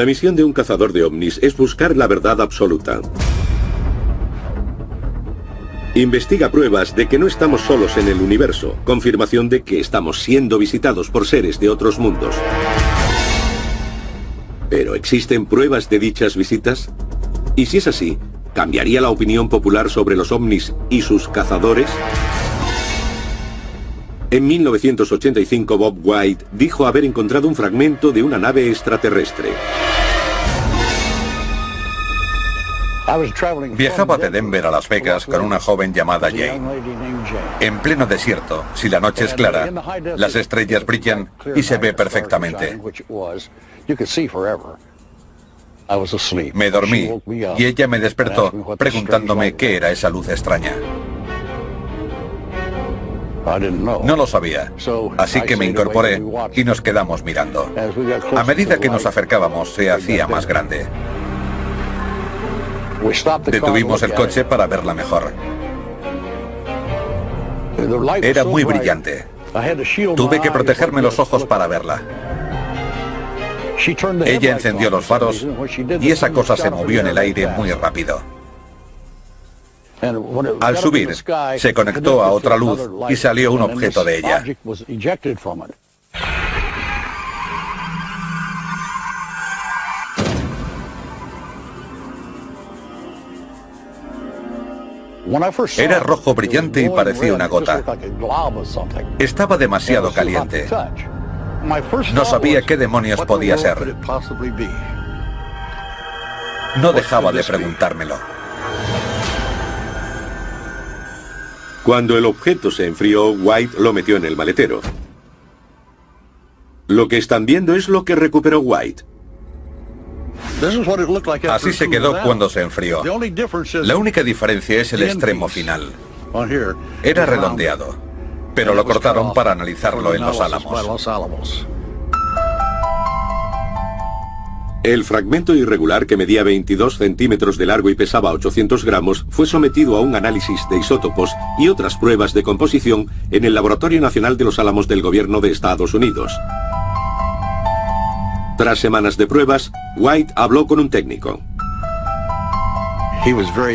La misión de un cazador de ovnis es buscar la verdad absoluta. Investiga pruebas de que no estamos solos en el universo, confirmación de que estamos siendo visitados por seres de otros mundos. ¿Pero existen pruebas de dichas visitas? Y si es así, ¿cambiaría la opinión popular sobre los ovnis y sus cazadores? En 1985, Bob White dijo haber encontrado un fragmento de una nave extraterrestre. Viajaba de Denver a Las Vegas con una joven llamada Jane. En pleno desierto, si la noche es clara, las estrellas brillan y se ve perfectamente. Me dormí y ella me despertó preguntándome qué era esa luz extraña. No lo sabía, así que me incorporé y nos quedamos mirando. A medida que nos acercábamos, se hacía más grande. Detuvimos el coche para verla mejor. Era muy brillante. Tuve que protegerme los ojos para verla. Ella encendió los faros y esa cosa se movió en el aire muy rápido. Al subir, se conectó a otra luz y salió un objeto de ella. Era rojo brillante y parecía una gota. Estaba demasiado caliente. No sabía qué demonios podía ser. No dejaba de preguntármelo. Cuando el objeto se enfrió, White lo metió en el maletero. Lo que están viendo es lo que recuperó White. Así se quedó cuando se enfrió. La única diferencia es el extremo final. Era redondeado, pero lo cortaron para analizarlo en Los Álamos. El fragmento irregular, que medía 22 centímetros de largo y pesaba 800 gramos, fue sometido a un análisis de isótopos y otras pruebas de composición en el Laboratorio Nacional de Los Álamos del Gobierno de Estados Unidos. Tras semanas de pruebas, White habló con un técnico.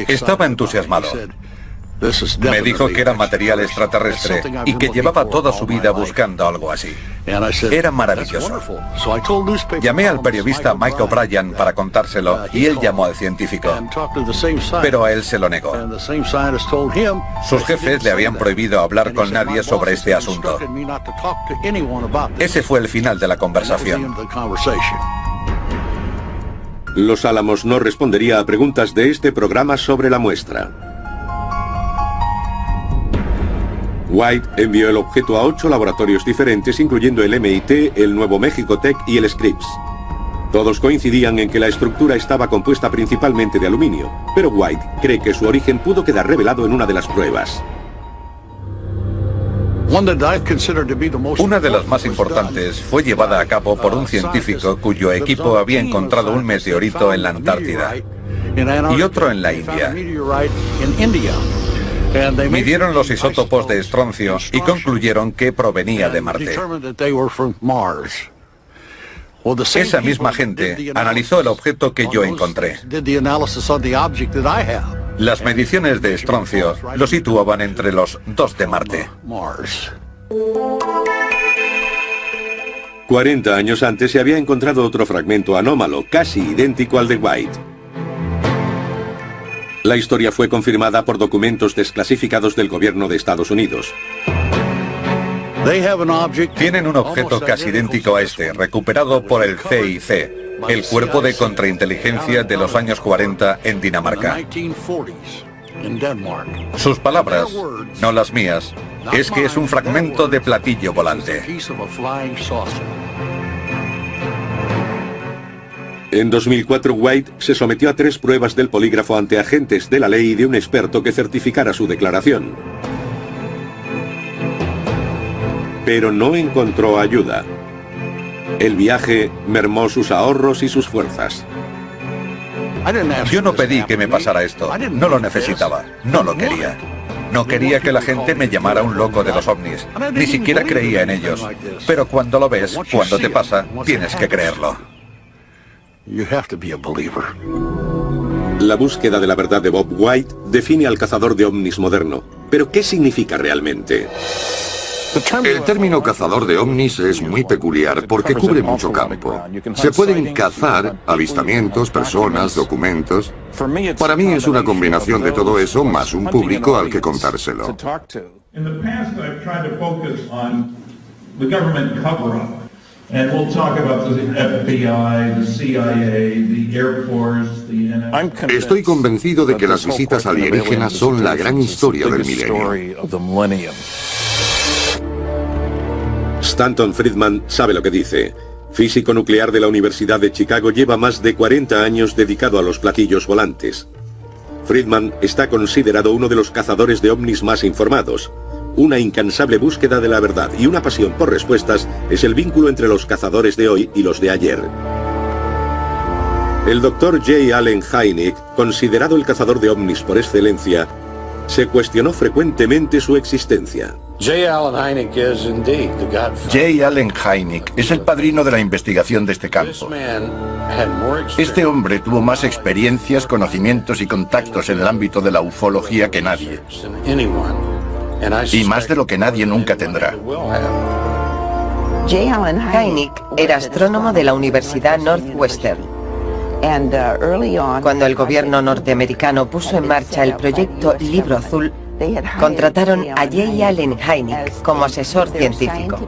Estaba entusiasmado. Me dijo que era material extraterrestre y que llevaba toda su vida buscando algo así. Era maravilloso. Llamé al periodista Mike O'Brien para contárselo y él llamó al científico, pero a él se lo negó. Sus jefes le habían prohibido hablar con nadie sobre este asunto. Ese fue el final de la conversación. Los Álamos no respondería a preguntas de este programa sobre la muestra. White envió el objeto a 8 laboratorios diferentes, incluyendo el MIT, el Nuevo México Tech y el Scripps. Todos coincidían en que la estructura estaba compuesta principalmente de aluminio, pero White cree que su origen pudo quedar revelado en una de las pruebas. Una de las más importantes fue llevada a cabo por un científico cuyo equipo había encontrado un meteorito en la Antártida y otro en la India. Midieron los isótopos de estroncio y concluyeron que provenía de Marte. Esa misma gente analizó el objeto que yo encontré. Las mediciones de estroncio lo situaban entre los 2 de Marte. 40 años antes se había encontrado otro fragmento anómalo, casi idéntico al de White. La historia fue confirmada por documentos desclasificados del gobierno de Estados Unidos. Tienen un objeto casi idéntico a este, recuperado por el CIC, el Cuerpo de Contrainteligencia de los años 40 en Dinamarca. Sus palabras, no las mías, es que es un fragmento de platillo volante. En 2004, White se sometió a 3 pruebas del polígrafo ante agentes de la ley y de un experto que certificara su declaración. Pero no encontró ayuda. El viaje mermó sus ahorros y sus fuerzas. Yo no pedí que me pasara esto, no lo necesitaba, no lo quería. No quería que la gente me llamara un loco de los ovnis, ni siquiera creía en ellos. Pero cuando lo ves, cuando te pasa, tienes que creerlo. La búsqueda de la verdad de Bob White define al cazador de ovnis moderno. ¿Pero qué significa realmente? El término cazador de ovnis es muy peculiar porque cubre mucho campo. Se pueden cazar avistamientos, personas, documentos. Para mí es una combinación de todo eso más un público al que contárselo. Estoy convencido de que las visitas alienígenas son la gran historia del milenio. Stanton Friedman sabe lo que dice. Físico nuclear de la Universidad de Chicago, lleva más de 40 años dedicado a los platillos volantes. Friedman está considerado uno de los cazadores de ovnis más informados. Una incansable búsqueda de la verdad y una pasión por respuestas es el vínculo entre los cazadores de hoy y los de ayer. El Dr. J. Allen Hynek, considerado el cazador de ovnis por excelencia, se cuestionó frecuentemente su existencia. J. Allen Hynek es el padrino de la investigación de este campo. Este hombre tuvo más experiencias, conocimientos y contactos en el ámbito de la ufología que nadie. Y más de lo que nadie nunca tendrá. Hynek era astrónomo de la Universidad Northwestern. Cuando el gobierno norteamericano puso en marcha el proyecto Libro Azul, contrataron a J. Allen Hynek como asesor científico.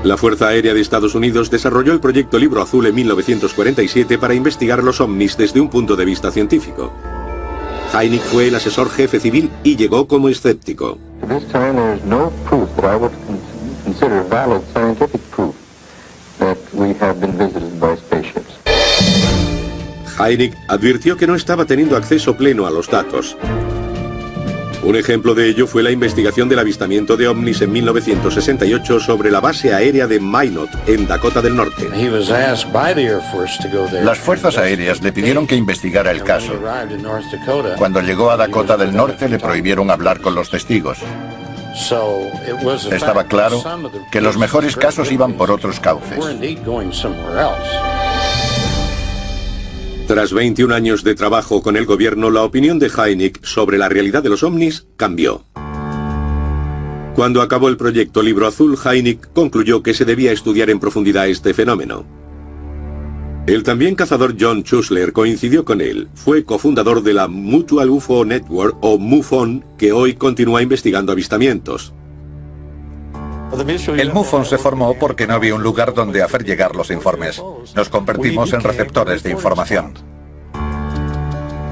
La Fuerza Aérea de Estados Unidos desarrolló el proyecto Libro Azul en 1947 para investigar los ovnis desde un punto de vista científico. Hynek fue el asesor jefe civil y llegó como escéptico. Hynek advirtió que no estaba teniendo acceso pleno a los datos. Un ejemplo de ello fue la investigación del avistamiento de ovnis en 1968 sobre la base aérea de Minot, en Dakota del Norte. Las fuerzas aéreas le pidieron que investigara el caso. Cuando llegó a Dakota del Norte le prohibieron hablar con los testigos. Estaba claro que los mejores casos iban por otros cauces. Tras 21 años de trabajo con el gobierno, la opinión de Hynek sobre la realidad de los ovnis cambió. Cuando acabó el proyecto Libro Azul, Hynek concluyó que se debía estudiar en profundidad este fenómeno. El también cazador John Schuessler coincidió con él. Fue cofundador de la Mutual UFO Network, o MUFON, que hoy continúa investigando avistamientos. El MUFON se formó porque no había un lugar donde hacer llegar los informes. Nos convertimos en receptores de información.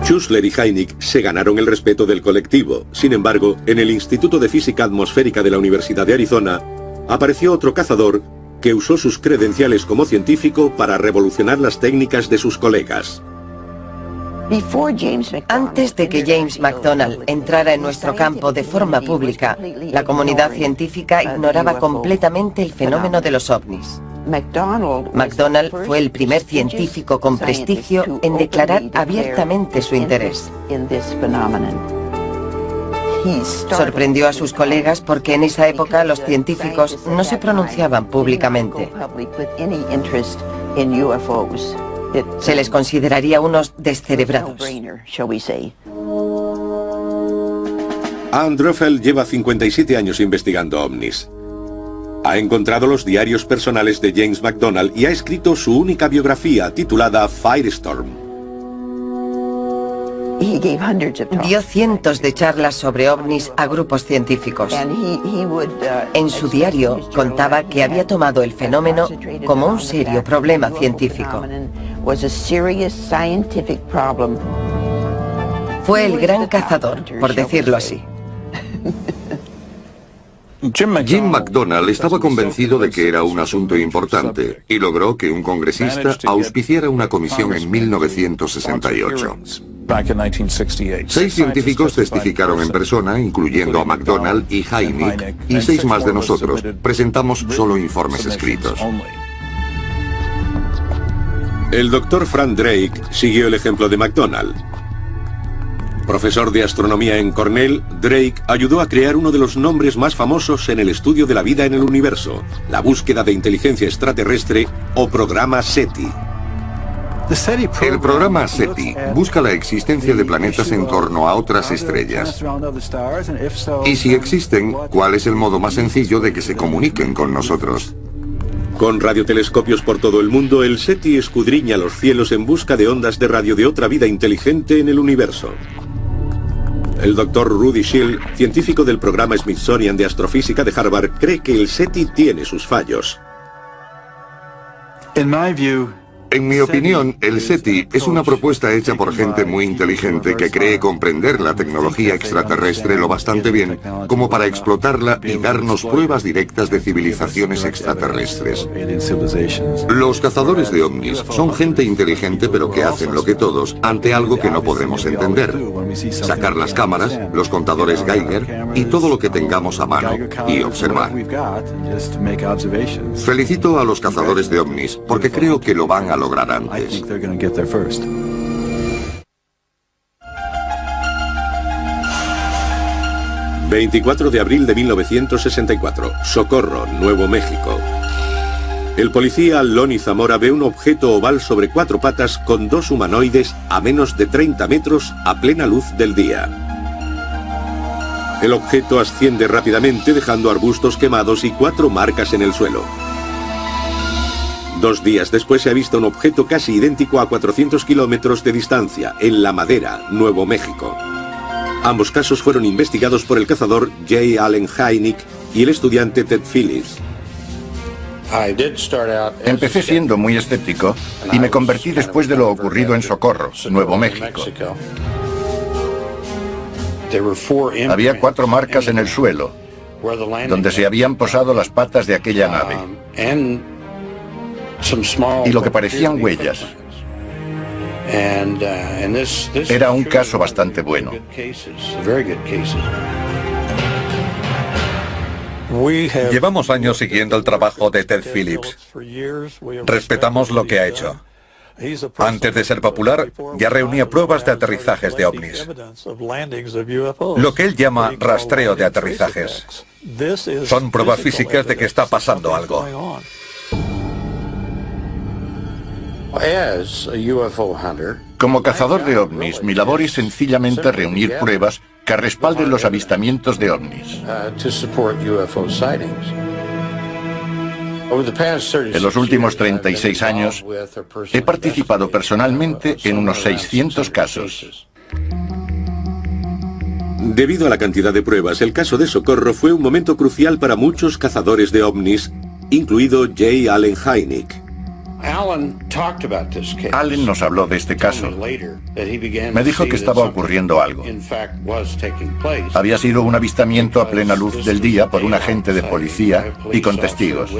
Schuessler y Hynek se ganaron el respeto del colectivo. Sin embargo, en el Instituto de Física Atmosférica de la Universidad de Arizona, apareció otro cazador que usó sus credenciales como científico para revolucionar las técnicas de sus colegas. Antes de que James McDonald entrara en nuestro campo de forma pública, la comunidad científica ignoraba completamente el fenómeno de los ovnis. McDonald fue el primer científico con prestigio en declarar abiertamente su interés. Sorprendió a sus colegas porque en esa época los científicos no se pronunciaban públicamente. Se les consideraría unos descerebrados. Ann Druffel lleva 57 años investigando ovnis. Ha encontrado los diarios personales de James McDonald y ha escrito su única biografía titulada Firestorm. Dio cientos de charlas sobre ovnis a grupos científicos. En su diario contaba que había tomado el fenómeno como un serio problema científico. Fue el gran cazador, por decirlo así. Jim McDonald estaba convencido de que era un asunto importante y logró que un congresista auspiciara una comisión en 1968. 6 científicos testificaron en persona, incluyendo a McDonald y Hynek, y 6 más de nosotros presentamos solo informes escritos. El Dr. Frank Drake siguió el ejemplo de McDonald. Profesor de astronomía en Cornell, Drake ayudó a crear uno de los nombres más famosos en el estudio de la vida en el universo, la búsqueda de inteligencia extraterrestre o programa SETI. El programa SETI busca la existencia de planetas en torno a otras estrellas. Y si existen, ¿cuál es el modo más sencillo de que se comuniquen con nosotros? Con radiotelescopios por todo el mundo, el SETI escudriña los cielos en busca de ondas de radio de otra vida inteligente en el universo. El Dr. Rudy Shield, científico del programa Smithsonian de Astrofísica de Harvard, cree que el SETI tiene sus fallos. En mi opinión, el SETI es una propuesta hecha por gente muy inteligente que cree comprender la tecnología extraterrestre lo bastante bien como para explotarla y darnos pruebas directas de civilizaciones extraterrestres. Los cazadores de ovnis son gente inteligente pero que hacen lo que todos ante algo que no podemos entender. Sacar las cámaras, los contadores Geiger y todo lo que tengamos a mano y observar. Felicito a los cazadores de ovnis porque creo que lo van a lograr antes. 24 de abril de 1964, Socorro, Nuevo México. El policía Lonnie Zamora ve un objeto oval sobre 4 patas con 2 humanoides a menos de 30 metros a plena luz del día. El objeto asciende rápidamente dejando arbustos quemados y 4 marcas en el suelo. 2 días después se ha visto un objeto casi idéntico a 400 kilómetros de distancia, en La Madera, Nuevo México. Ambos casos fueron investigados por el cazador J. Allen Hynek y el estudiante Ted Phillips. Empecé siendo muy escéptico y me convertí después de lo ocurrido en Socorro, Nuevo México. Había 4 marcas en el suelo, donde se habían posado las patas de aquella nave. Y lo que parecían huellas. Era un caso bastante bueno. Llevamos años siguiendo el trabajo de Ted Phillips. Respetamos lo que ha hecho. Antes de ser popular, ya reunía pruebas de aterrizajes de ovnis. Lo que él llama rastreo de aterrizajes. Son pruebas físicas de que está pasando algo. Como cazador de ovnis, mi labor es sencillamente reunir pruebas que respalden los avistamientos de ovnis. En los últimos 36 años, he participado personalmente en unos 600 casos. Debido a la cantidad de pruebas, el caso de Socorro fue un momento crucial para muchos cazadores de ovnis, incluido J. Allen Hynek. Allen nos habló de este caso. Me dijo que estaba ocurriendo algo. Había sido un avistamiento a plena luz del día por un agente de policía y con testigos.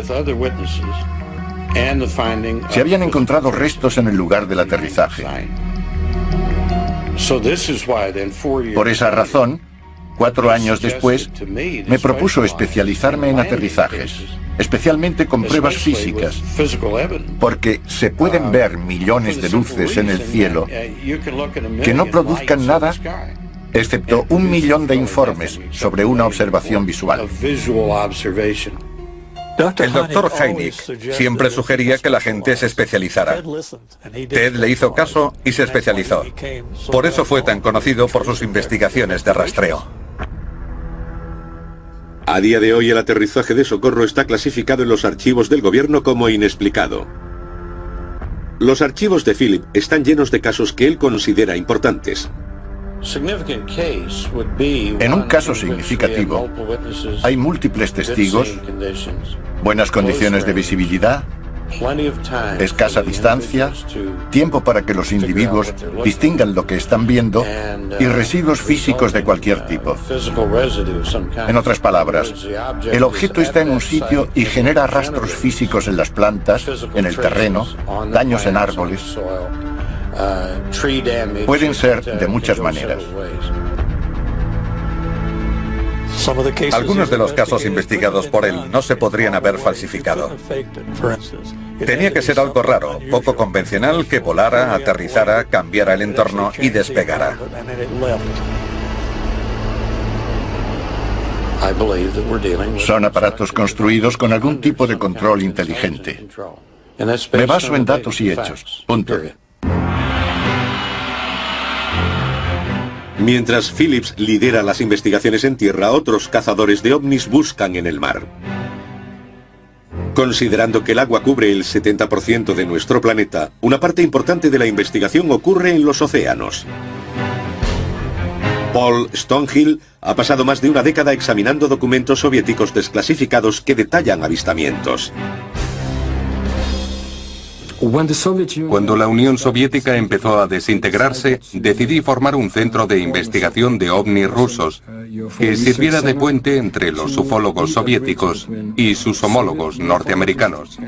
Se habían encontrado restos en el lugar del aterrizaje. Por esa razón, 4 años después, me propuso especializarme en aterrizajes, especialmente con pruebas físicas, porque se pueden ver millones de luces en el cielo que no produzcan nada, excepto 1 millón de informes sobre una observación visual. El Dr. Hynek siempre sugería que la gente se especializara. Ted le hizo caso y se especializó. Por eso fue tan conocido por sus investigaciones de rastreo. A día de hoy el aterrizaje de Socorro está clasificado en los archivos del gobierno como inexplicado. Los archivos de Philip están llenos de casos que él considera importantes. En un caso significativo, hay múltiples testigos, buenas condiciones de visibilidad, escasa distancia, tiempo para que los individuos distingan lo que están viendo y residuos físicos de cualquier tipo. En otras palabras, el objeto está en un sitio y genera rastros físicos en las plantas, en el terreno, daños en árboles. Pueden ser de muchas maneras. Algunos de los casos investigados por él no se podrían haber falsificado. Tenía que ser algo raro, poco convencional, que volara, aterrizara, cambiara el entorno y despegara. Son aparatos construidos con algún tipo de control inteligente. Me baso en datos y hechos. Punto. Mientras Phillips lidera las investigaciones en tierra, otros cazadores de ovnis buscan en el mar. Considerando que el agua cubre el 70% de nuestro planeta, una parte importante de la investigación ocurre en los océanos. Paul Stonehill ha pasado más de una década examinando documentos soviéticos desclasificados que detallan avistamientos. Cuando la Unión Soviética empezó a desintegrarse, decidí formar un centro de investigación de ovnis rusos que sirviera de puente entre los ufólogos soviéticos y sus homólogos norteamericanos.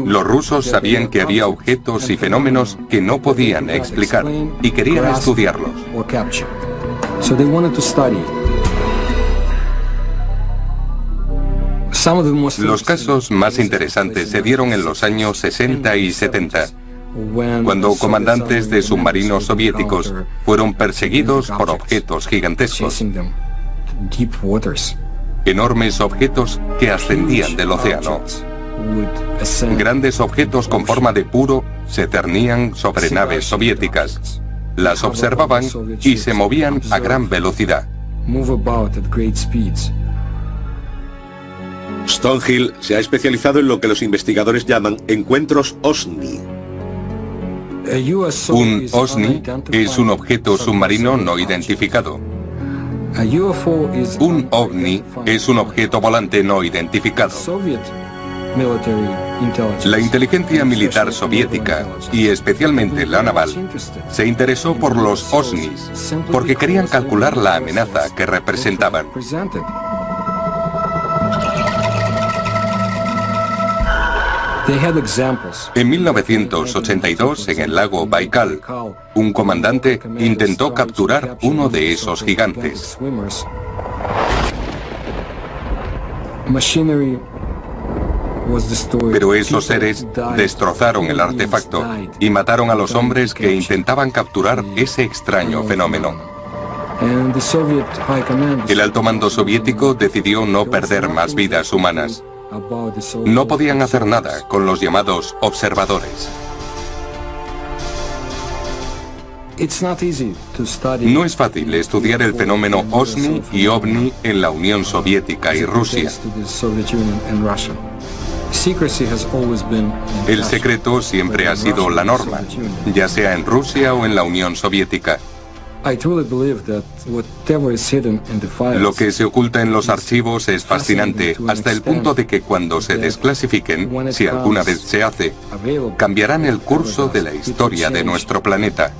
Los rusos sabían que había objetos y fenómenos que no podían explicar y querían estudiarlos. Los casos más interesantes se dieron en los años 60 y 70, cuando comandantes de submarinos soviéticos fueron perseguidos por objetos gigantescos. Enormes objetos que ascendían del océano. Grandes objetos con forma de puro se cernían sobre naves soviéticas. Las observaban y se movían a gran velocidad. Stonehill se ha especializado en lo que los investigadores llaman encuentros OSNI. Un OSNI es un objeto submarino no identificado. Un OVNI es un objeto volante no identificado. La inteligencia militar soviética, y especialmente la naval, se interesó por los OSNIs porque querían calcular la amenaza que representaban. En 1982, en el lago Baikal, un comandante intentó capturar uno de esos gigantes. Pero esos seres destrozaron el artefacto y mataron a los hombres que intentaban capturar ese extraño fenómeno. El alto mando soviético decidió no perder más vidas humanas. No podían hacer nada con los llamados observadores. No es fácil estudiar el fenómeno OSNI y OVNI en la Unión Soviética y Rusia. El secreto siempre ha sido la norma, ya sea en Rusia o en la Unión Soviética. Lo que se oculta en los archivos es fascinante, hasta el punto de que cuando se desclasifiquen, si alguna vez se hace, cambiarán el curso de la historia de nuestro planeta.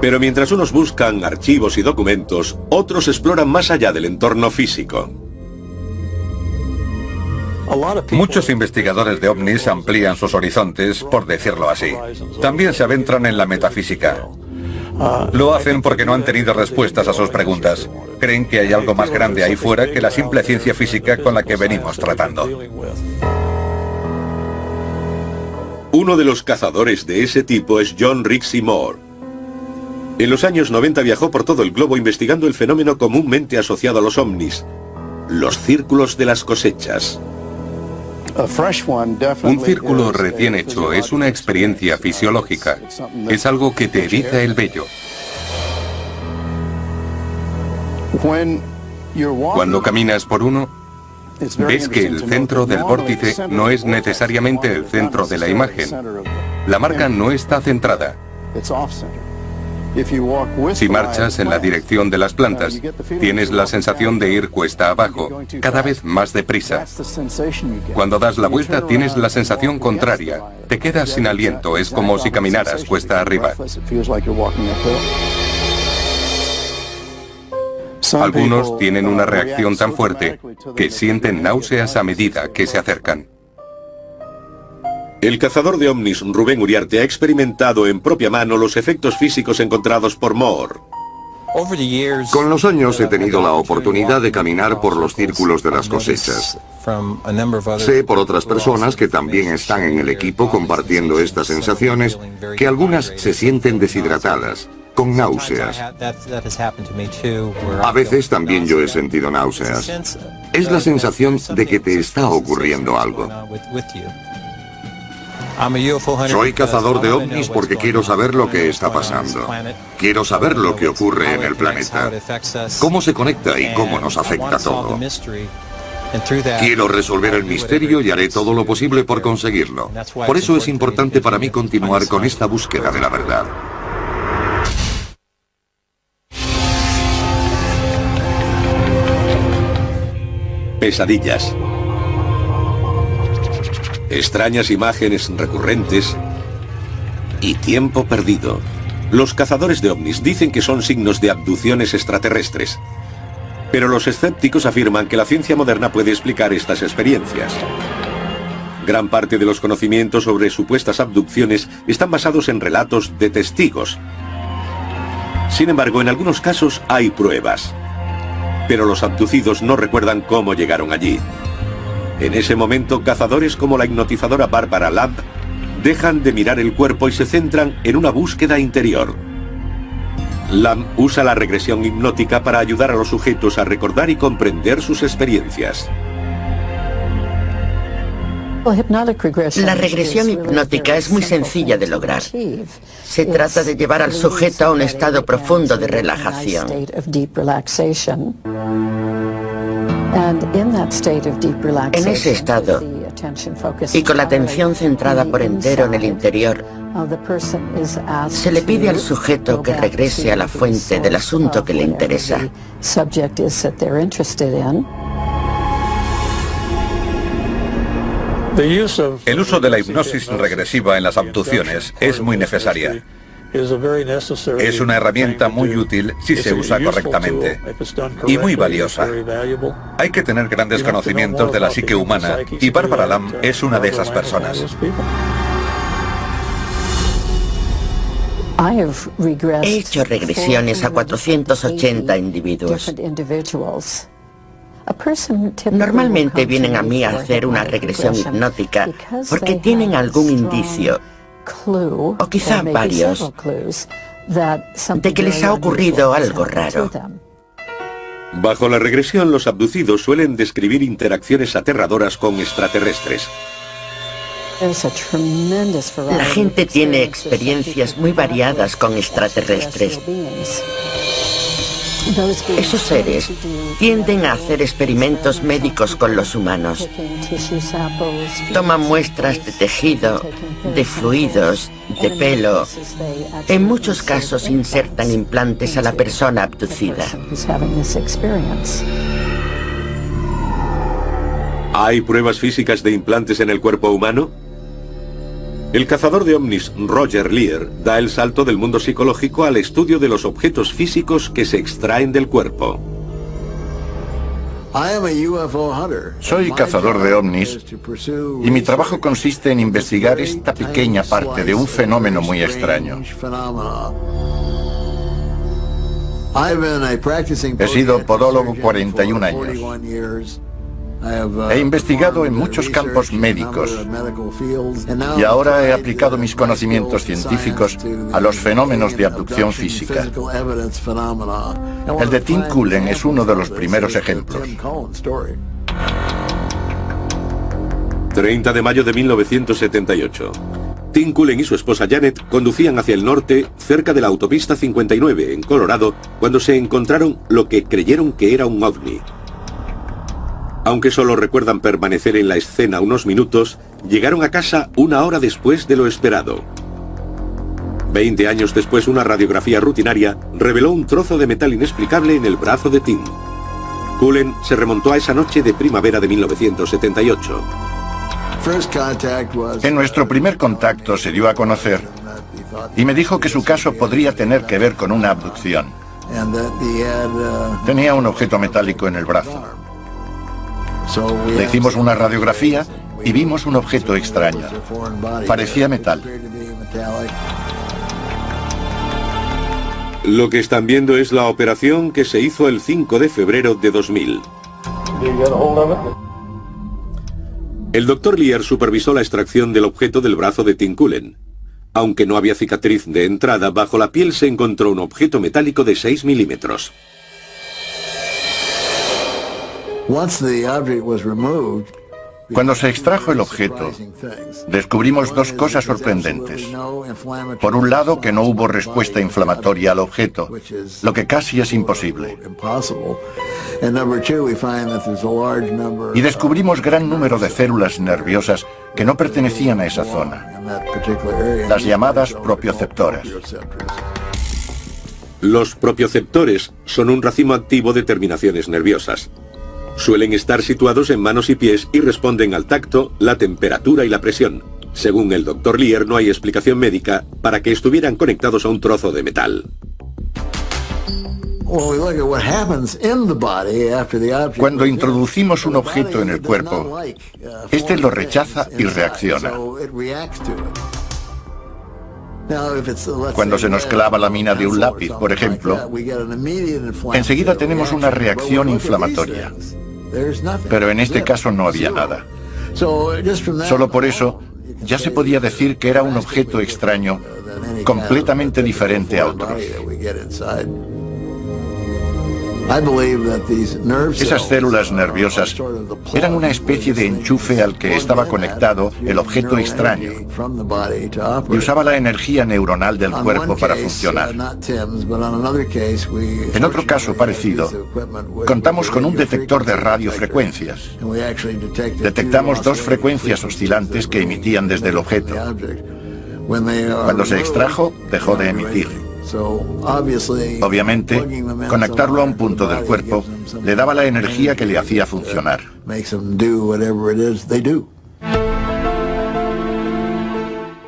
Pero mientras unos buscan archivos y documentos, otros exploran más allá del entorno físico. Muchos investigadores de ovnis amplían sus horizontes, por decirlo así. También se adentran en la metafísica. Lo hacen porque no han tenido respuestas a sus preguntas. Creen que hay algo más grande ahí fuera que la simple ciencia física con la que venimos tratando. Uno de los cazadores de ese tipo es John Rixey Moore. En los años 90 viajó por todo el globo investigando el fenómeno comúnmente asociado a los ovnis, los círculos de las cosechas. Un círculo recién hecho es una experiencia fisiológica. Es algo que te eriza el vello. Cuando caminas por uno, ves que el centro del vórtice no es necesariamente el centro de la imagen. La marca no está centrada. Si marchas en la dirección de las plantas, tienes la sensación de ir cuesta abajo, cada vez más deprisa. Cuando das la vuelta, tienes la sensación contraria. Te quedas sin aliento, es como si caminaras cuesta arriba. Algunos tienen una reacción tan fuerte que sienten náuseas a medida que se acercan. El cazador de ovnis Rubén Uriarte ha experimentado en propia mano los efectos físicos encontrados por Moore. Con los años he tenido la oportunidad de caminar por los círculos de las cosechas. Sé por otras personas que también están en el equipo compartiendo estas sensaciones que algunas se sienten deshidratadas, con náuseas. A veces también yo he sentido náuseas. Es la sensación de que te está ocurriendo algo. Soy cazador de ovnis porque quiero saber lo que está pasando. Quiero saber lo que ocurre en el planeta, cómo se conecta y cómo nos afecta todo. Quiero resolver el misterio y haré todo lo posible por conseguirlo. Por eso es importante para mí continuar con esta búsqueda de la verdad. Pesadillas. Extrañas imágenes recurrentes y tiempo perdido. Los cazadores de ovnis dicen que son signos de abducciones extraterrestres. Pero los escépticos afirman que la ciencia moderna puede explicar estas experiencias. Gran parte de los conocimientos sobre supuestas abducciones están basados en relatos de testigos. Sin embargo, en algunos casos hay pruebas. Pero los abducidos no recuerdan cómo llegaron allí. En ese momento, cazadores como la hipnotizadora Barbara Lamb dejan de mirar el cuerpo y se centran en una búsqueda interior. Lamb usa la regresión hipnótica para ayudar a los sujetos a recordar y comprender sus experiencias. La regresión hipnótica es muy sencilla de lograr. Se trata de llevar al sujeto a un estado profundo de relajación. En ese estado, y con la atención centrada por entero en el interior, se le pide al sujeto que regrese a la fuente del asunto que le interesa. El uso de la hipnosis regresiva en las abducciones es muy necesaria. Es una herramienta muy útil si se usa correctamente y muy valiosa. Hay que tener grandes conocimientos de la psique humana y Barbara Lamb es una de esas personas. He hecho regresiones a 480 individuos. Normalmente vienen a mí a hacer una regresión hipnótica porque tienen algún indicio, o quizá varios, de que les ha ocurrido algo raro. Bajo la regresión, los abducidos suelen describir interacciones aterradoras con extraterrestres. La gente tiene experiencias muy variadas con extraterrestres. Esos seres tienden a hacer experimentos médicos con los humanos. Toman muestras de tejido, de fluidos, de pelo. En muchos casos insertan implantes a la persona abducida. ¿Hay pruebas físicas de implantes en el cuerpo humano? El cazador de ovnis Roger Lear da el salto del mundo psicológico al estudio de los objetos físicos que se extraen del cuerpo. Soy cazador de ovnis y mi trabajo consiste en investigar esta pequeña parte de un fenómeno muy extraño. He sido podólogo 41 años. He investigado en muchos campos médicos y ahora he aplicado mis conocimientos científicos a los fenómenos de abducción física. El de Tim Cullen es uno de los primeros ejemplos. 30 de mayo de 1978. Tim Cullen y su esposa Janet conducían hacia el norte, cerca de la autopista 59, en Colorado, cuando se encontraron lo que creyeron que era un ovni. Aunque solo recuerdan permanecer en la escena unos minutos, llegaron a casa una hora después de lo esperado. 20 años después, una radiografía rutinaria reveló un trozo de metal inexplicable en el brazo de Tim. Cullen se remontó a esa noche de primavera de 1978. En nuestro primer contacto se dio a conocer y me dijo que su caso podría tener que ver con una abducción. Tenía un objeto metálico en el brazo. Le hicimos una radiografía y vimos un objeto extraño. Parecía metal. Lo que están viendo es la operación que se hizo el 5 de febrero de 2000. El Dr. Lear supervisó la extracción del objeto del brazo de Tim Cullen. Aunque no había cicatriz de entrada, bajo la piel se encontró un objeto metálico de 6 milímetros. Cuando se extrajo el objeto, descubrimos dos cosas sorprendentes. Por un lado, que no hubo respuesta inflamatoria al objeto, lo que casi es imposible. Y descubrimos gran número de células nerviosas que no pertenecían a esa zona, las llamadas propioceptoras. Los propioceptores son un racimo activo de terminaciones nerviosas. Suelen estar situados en manos y pies y responden al tacto, la temperatura y la presión. Según el Dr. Lear, no hay explicación médica para que estuvieran conectados a un trozo de metal. Cuando introducimos un objeto en el cuerpo, este lo rechaza y reacciona. Cuando se nos clava la mina de un lápiz, por ejemplo, enseguida tenemos una reacción inflamatoria. Pero en este caso no había nada. Solo por eso ya se podía decir que era un objeto extraño, completamente diferente a otros. Esas células nerviosas eran una especie de enchufe al que estaba conectado el objeto extraño y usaba la energía neuronal del cuerpo para funcionar. En otro caso parecido, contamos con un detector de radiofrecuencias. Detectamos dos frecuencias oscilantes que emitían desde el objeto. Cuando se extrajo, dejó de emitir. Obviamente, conectarlo a un punto del cuerpo le daba la energía que le hacía funcionar.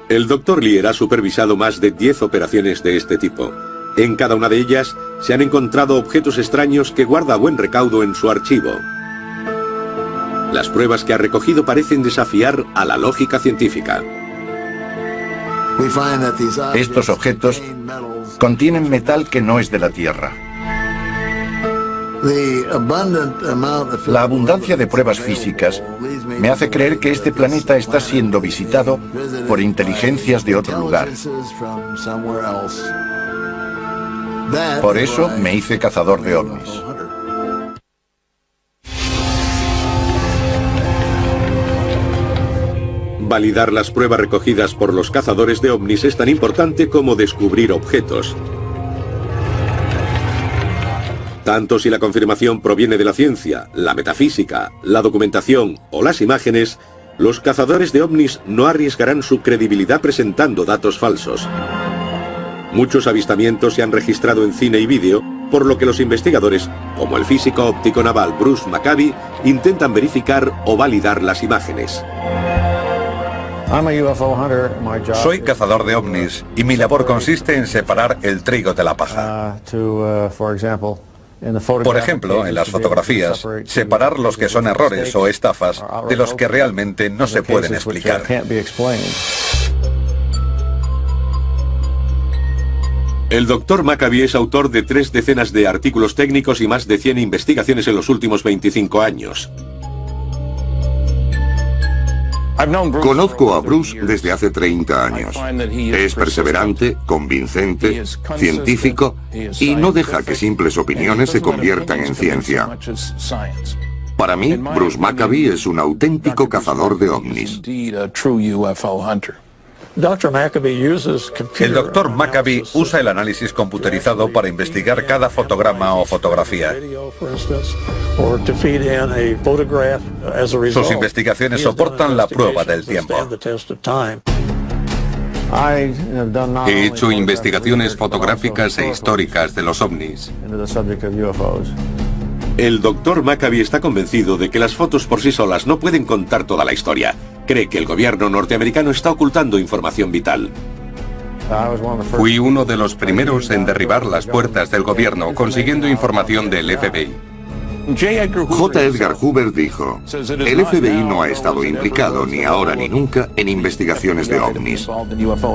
El Dr. Lear ha supervisado más de 10 operaciones de este tipo. En cada una de ellas se han encontrado objetos extraños que guarda a buen recaudo en su archivo. Las pruebas que ha recogido parecen desafiar a la lógica científica. Estos objetos contienen metal que no es de la Tierra. La abundancia de pruebas físicas me hace creer que este planeta está siendo visitado por inteligencias de otro lugar. Por eso me hice cazador de ovnis. Validar las pruebas recogidas por los cazadores de ovnis es tan importante como descubrir objetos. Tanto si la confirmación proviene de la ciencia, la metafísica, la documentación o las imágenes, los cazadores de ovnis no arriesgarán su credibilidad presentando datos falsos. Muchos avistamientos se han registrado en cine y vídeo, por lo que los investigadores, como el físico óptico naval Bruce Maccabee, intentan verificar o validar las imágenes. Soy cazador de ovnis y mi labor consiste en separar el trigo de la paja. Por ejemplo, en las fotografías, separar los que son errores o estafas de los que realmente no se pueden explicar. El Dr. Maccabee es autor de 3 decenas de artículos técnicos y más de 100 investigaciones en los últimos 25 años. Conozco a Bruce desde hace 30 años. Es perseverante, convincente, científico y no deja que simples opiniones se conviertan en ciencia. Para mí, Bruce Maccabee es un auténtico cazador de ovnis. El Dr. Maccabee usa el análisis computerizado para investigar cada fotograma o fotografía. Sus investigaciones soportan la prueba del tiempo. He hecho investigaciones fotográficas e históricas de los ovnis. El Dr. Maccabee está convencido de que las fotos por sí solas no pueden contar toda la historia. Cree que el gobierno norteamericano está ocultando información vital. Fui uno de los primeros en derribar las puertas del gobierno consiguiendo información del FBI. J. Edgar Hoover dijo: el FBI no ha estado implicado, ni ahora ni nunca, en investigaciones de ovnis.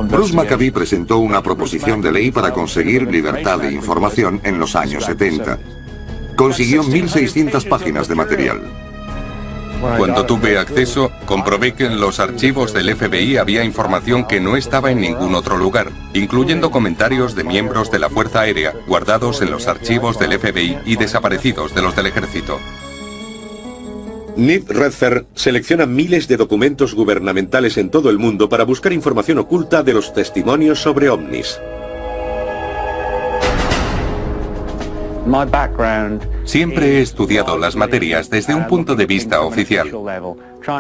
Bruce Maccabee presentó una proposición de ley para conseguir libertad de información en los años 70. Consiguió 1.600 páginas de material. Cuando tuve acceso, comprobé que en los archivos del FBI había información que no estaba en ningún otro lugar, incluyendo comentarios de miembros de la Fuerza Aérea, guardados en los archivos del FBI y desaparecidos de los del Ejército. Niv Redfern selecciona miles de documentos gubernamentales en todo el mundo para buscar información oculta de los testimonios sobre ovnis. Siempre he estudiado las materias desde un punto de vista oficial,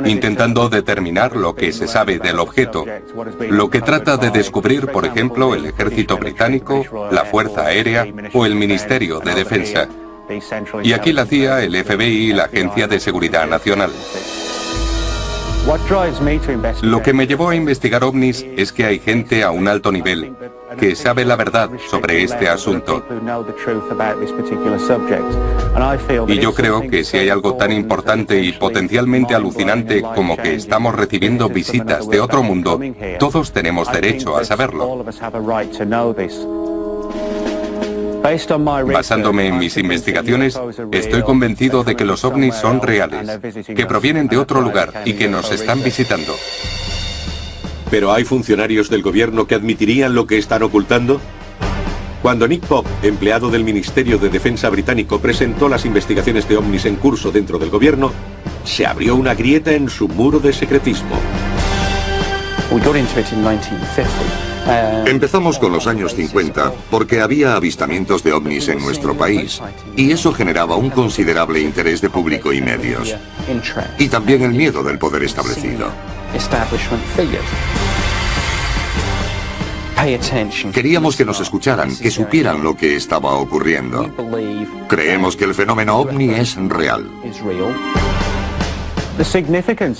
intentando determinar lo que se sabe del objeto, lo que trata de descubrir, por ejemplo, el Ejército Británico, la Fuerza Aérea o el Ministerio de Defensa. Y aquí la CIA, el FBI y la Agencia de Seguridad Nacional. Lo que me llevó a investigar ovnis es que hay gente a un alto nivel que sabe la verdad sobre este asunto. Y yo creo que si hay algo tan importante y potencialmente alucinante como que estamos recibiendo visitas de otro mundo, todos tenemos derecho a saberlo. Basándome en mis investigaciones, estoy convencido de que los ovnis son reales, que provienen de otro lugar y que nos están visitando. ¿Pero hay funcionarios del gobierno que admitirían lo que están ocultando? Cuando Nick Pope, empleado del Ministerio de Defensa británico, presentó las investigaciones de ovnis en curso dentro del gobierno, se abrió una grieta en su muro de secretismo. Empezamos con los años 50 porque había avistamientos de ovnis en nuestro país y eso generaba un considerable interés de público y medios. Y también el miedo del poder establecido. Queríamos que nos escucharan, que supieran lo que estaba ocurriendo. Creemos que el fenómeno ovni es real.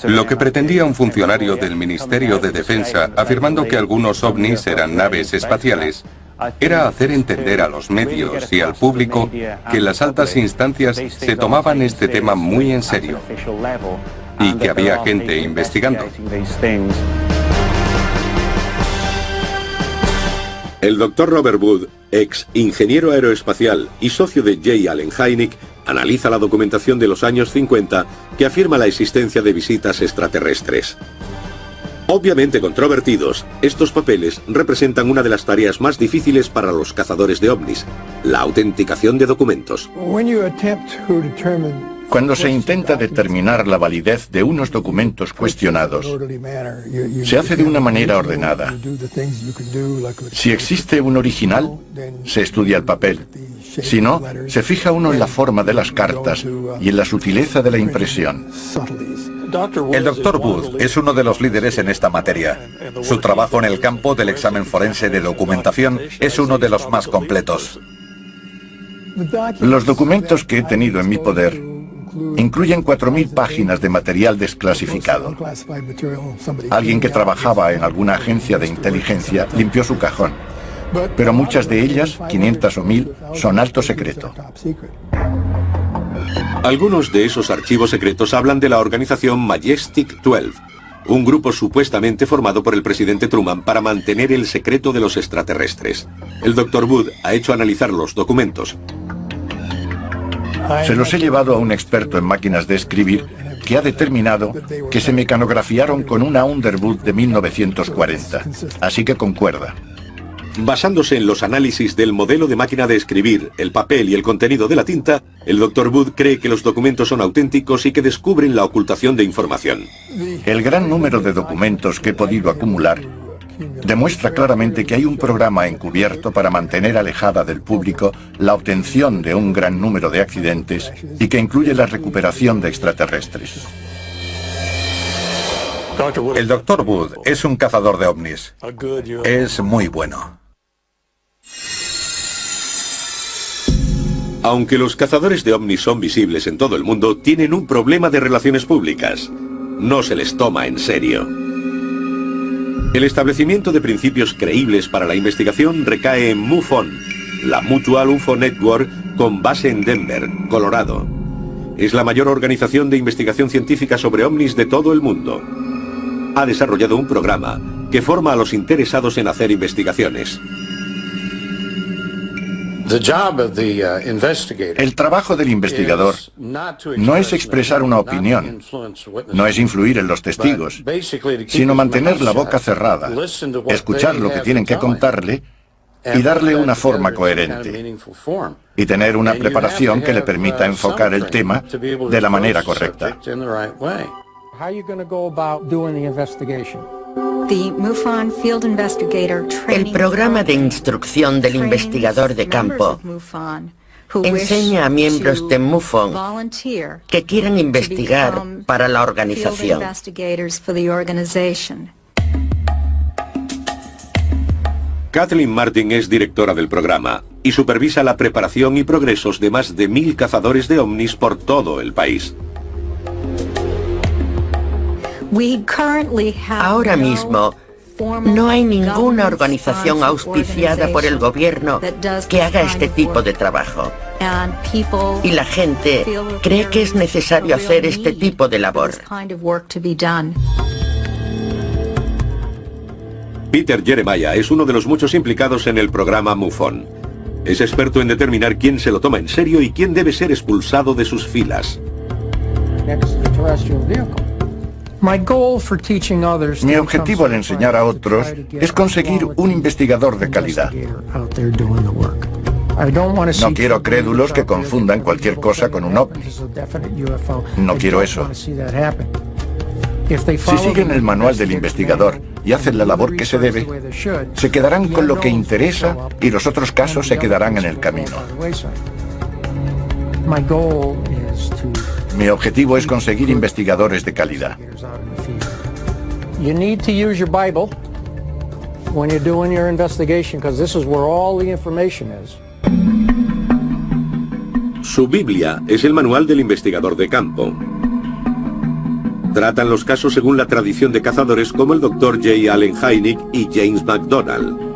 Lo que pretendía un funcionario del Ministerio de Defensa, afirmando que algunos ovnis eran naves espaciales, era hacer entender a los medios y al público que las altas instancias se tomaban este tema muy en serio y que había gente investigando. El Dr. Robert Wood, ex ingeniero aeroespacial y socio de J. Allen Hynek, analiza la documentación de los años 50 que afirma la existencia de visitas extraterrestres. Obviamente controvertidos, estos papeles representan una de las tareas más difíciles para los cazadores de ovnis, la autenticación de documentos. Cuando se intenta determinar la validez de unos documentos cuestionados, se hace de una manera ordenada. Si existe un original, se estudia el papel. Si no, se fija uno en la forma de las cartas y en la sutileza de la impresión. El Dr. Wood es uno de los líderes en esta materia. Su trabajo en el campo del examen forense de documentación es uno de los más completos. Los documentos que he tenido en mi poder incluyen 4.000 páginas de material desclasificado. Alguien que trabajaba en alguna agencia de inteligencia limpió su cajón, pero muchas de ellas, 500 o 1.000, son alto secreto. Algunos de esos archivos secretos hablan de la organización Majestic 12, un grupo supuestamente formado por el presidente Truman para mantener el secreto de los extraterrestres. El Dr. Wood ha hecho analizar los documentos. Se los he llevado a un experto en máquinas de escribir que ha determinado que se mecanografiaron con una Underwood de 1940, así que concuerda. Basándose en los análisis del modelo de máquina de escribir, el papel y el contenido de la tinta, el Dr. Wood cree que los documentos son auténticos y que descubren la ocultación de información. El gran número de documentos que he podido acumular demuestra claramente que hay un programa encubierto para mantener alejada del público la obtención de un gran número de accidentes y que incluye la recuperación de extraterrestres. El Dr. Wood es un cazador de ovnis. Es muy bueno. Aunque los cazadores de ovnis son visibles en todo el mundo, tienen un problema de relaciones públicas. No se les toma en serio. El establecimiento de principios creíbles para la investigación recae en MUFON, la Mutual UFO Network con base en Denver, Colorado. es la mayor organización de investigación científica sobre ovnis de todo el mundo. Ha desarrollado un programa que forma a los interesados en hacer investigaciones. El trabajo del investigador no es expresar una opinión, no es influir en los testigos, sino mantener la boca cerrada, escuchar lo que tienen que contarle y darle una forma coherente, y tener una preparación que le permita enfocar el tema de la manera correcta. El programa de instrucción del investigador de campo enseña a miembros de MUFON que quieran investigar para la organización. Kathleen Martin es directora del programa y supervisa la preparación y progresos de más de 1000 cazadores de ovnis por todo el país. Ahora mismo, no hay ninguna organización auspiciada por el gobierno que haga este tipo de trabajo. Y la gente cree que es necesario hacer este tipo de labor. Peter Jeremiah es uno de los muchos implicados en el programa MUFON. Es experto en determinar quién se lo toma en serio y quién debe ser expulsado de sus filas. Mi objetivo al enseñar a otros es conseguir un investigador de calidad. No quiero crédulos que confundan cualquier cosa con un ovni. No quiero eso. Si siguen el manual del investigador y hacen la labor que se debe, se quedarán con lo que interesa y los otros casos se quedarán en el camino. Mi objetivo es conseguir investigadores de calidad. Su Biblia es el manual del investigador de campo. Tratan los casos según la tradición de cazadores como el Dr. J. Allen Hynek y James McDonald.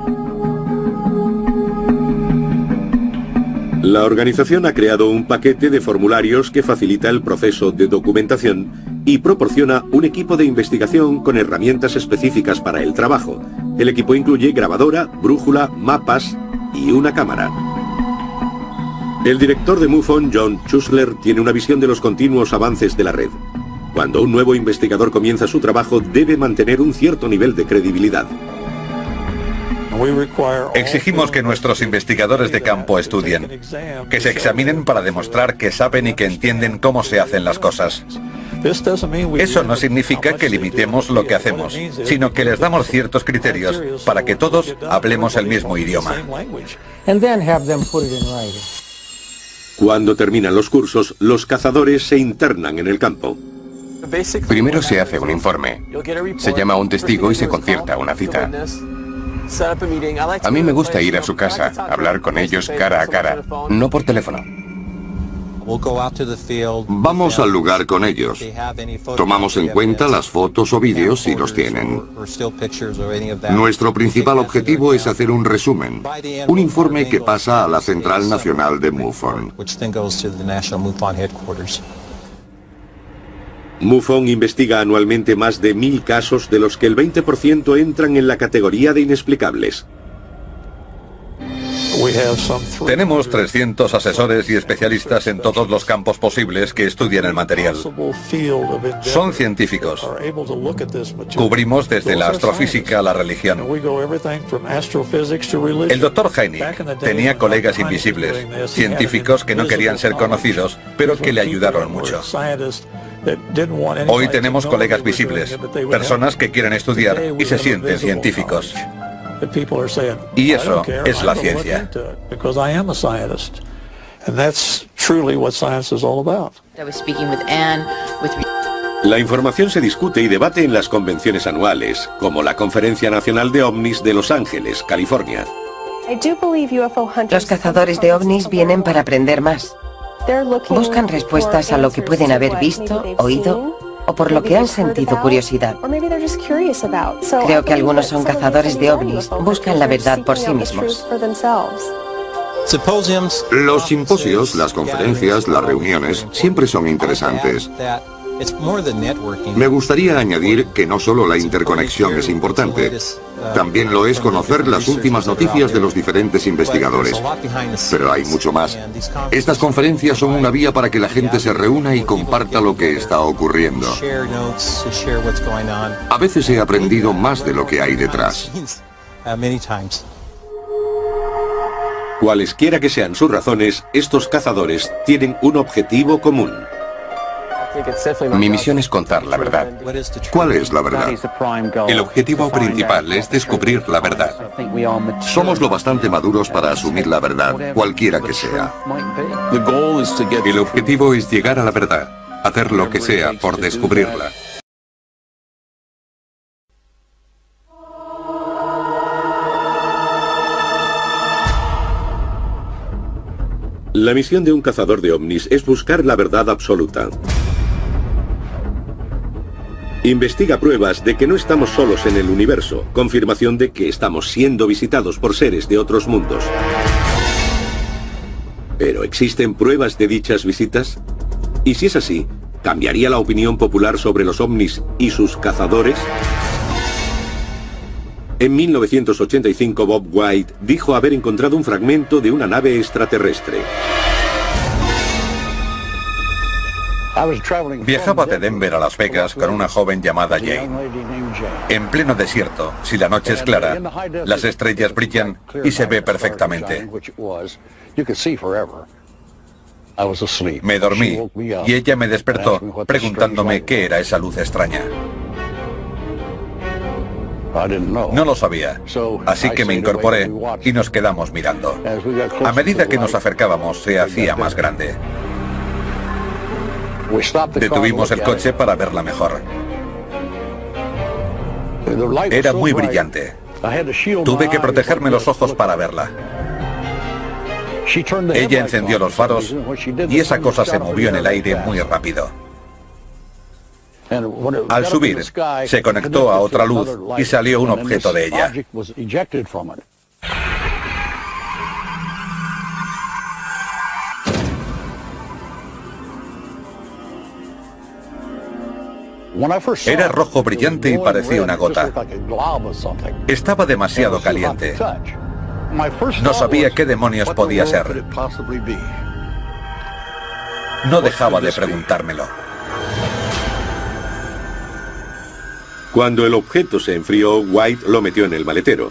La organización ha creado un paquete de formularios que facilita el proceso de documentación y proporciona un equipo de investigación con herramientas específicas para el trabajo. El equipo incluye grabadora, brújula, mapas y una cámara. El director de MUFON, John Schuessler, tiene una visión de los continuos avances de la red. Cuando un nuevo investigador comienza su trabajo, debe mantener un cierto nivel de credibilidad. Exigimos que nuestros investigadores de campo estudien, que se examinen para demostrar que saben y que entienden cómo se hacen las cosas. Eso no significa que limitemos lo que hacemos, sino que les damos ciertos criterios para que todos hablemos el mismo idioma. Cuando terminan los cursos, los cazadores se internan en el campo. Primero se hace un informe, se llama a un testigo y se concierta una cita. A mí me gusta ir a su casa, hablar con ellos cara a cara, no por teléfono. Vamos al lugar con ellos. Tomamos en cuenta las fotos o vídeos si los tienen. Nuestro principal objetivo es hacer un resumen, un informe que pasa a la Central Nacional de MUFON. MUFON investiga anualmente más de 1000 casos, de los que el 20% entran en la categoría de inexplicables. Tenemos 300 asesores y especialistas en todos los campos posibles que estudian el material. Son científicos. Cubrimos desde la astrofísica a la religión. El Dr. Hynek tenía colegas invisibles, científicos que no querían ser conocidos, pero que le ayudaron mucho. Hoy tenemos colegas visibles, personas que quieren estudiar y se sienten científicos. Y eso es la ciencia. La información se discute y debate en las convenciones anuales, como la Conferencia Nacional de OVNIs de Los Ángeles, California. Los cazadores de ovnis vienen para aprender más. Buscan respuestas a lo que pueden haber visto, oído o por lo que han sentido curiosidad. Creo que algunos son cazadores de ovnis, buscan la verdad por sí mismos. Los simposios, las conferencias, las reuniones, siempre son interesantes. Me gustaría añadir que no solo la interconexión es importante, también lo es conocer las últimas noticias de los diferentes investigadores. Pero hay mucho más. Estas conferencias son una vía para que la gente se reúna y comparta lo que está ocurriendo. A veces he aprendido más de lo que hay detrás. Cualesquiera que sean sus razones, estos cazadores tienen un objetivo común. Mi misión es contar la verdad. ¿Cuál es la verdad? El objetivo principal es descubrir la verdad. Somos lo bastante maduros para asumir la verdad, cualquiera que sea. El objetivo es llegar a la verdad, hacer lo que sea por descubrirla. La misión de un cazador de ovnis es buscar la verdad absoluta. Investiga pruebas de que no estamos solos en el universo, confirmación de que estamos siendo visitados por seres de otros mundos. ¿Pero existen pruebas de dichas visitas? Y si es así, ¿cambiaría la opinión popular sobre los ovnis y sus cazadores? En 1985, Bob White dijo haber encontrado un fragmento de una nave extraterrestre. Viajaba de Denver a Las Vegas con una joven llamada Jane. En pleno desierto, si la noche es clara, las estrellas brillan y se ve perfectamente. Me dormí y ella me despertó preguntándome qué era esa luz extraña. No lo sabía, así que me incorporé y nos quedamos mirando. A medida que nos acercábamos, se hacía más grande. Detuvimos el coche para verla mejor. Era muy brillante. Tuve que protegerme los ojos para verla. Ella encendió los faros y esa cosa se movió en el aire muy rápido. Al subir, se conectó a otra luz y salió un objeto de ella. Era rojo brillante y parecía una gota. Estaba demasiado caliente. No sabía qué demonios podía ser. No dejaba de preguntármelo. Cuando el objeto se enfrió, White lo metió en el maletero.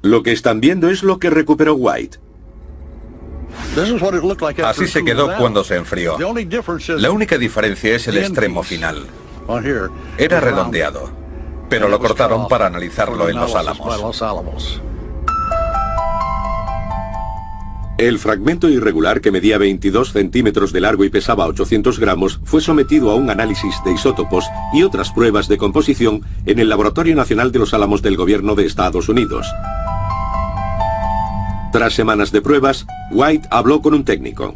Lo que están viendo es lo que recuperó White. Así se quedó cuando se enfrió. La única diferencia es el extremo final. Era redondeado, pero lo cortaron para analizarlo en Los Álamos. El fragmento irregular, que medía 22 centímetros de largo y pesaba 800 gramos, fue sometido a un análisis de isótopos y otras pruebas de composición en el Laboratorio Nacional de Los Álamos del Gobierno de Estados Unidos. Tras semanas de pruebas, White habló con un técnico.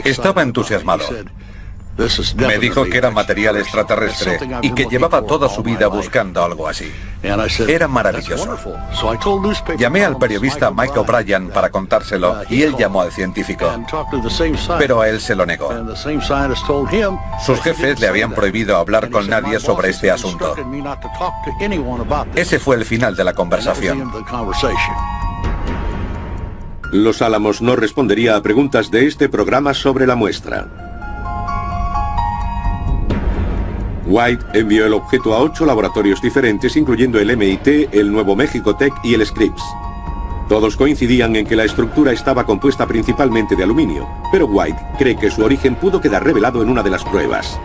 Estaba entusiasmado. Me dijo que era material extraterrestre y que llevaba toda su vida buscando algo así. Era maravilloso. Llamé al periodista Mike O'Brien para contárselo y él llamó al científico. Pero a él se lo negó. Sus jefes le habían prohibido hablar con nadie sobre este asunto. Ese fue el final de la conversación. Los Álamos no respondería a preguntas de este programa sobre la muestra. White envió el objeto a 8 laboratorios diferentes, incluyendo el MIT, el Nuevo México Tech y el Scripps. Todos coincidían en que la estructura estaba compuesta principalmente de aluminio, pero White cree que su origen pudo quedar revelado en una de las pruebas.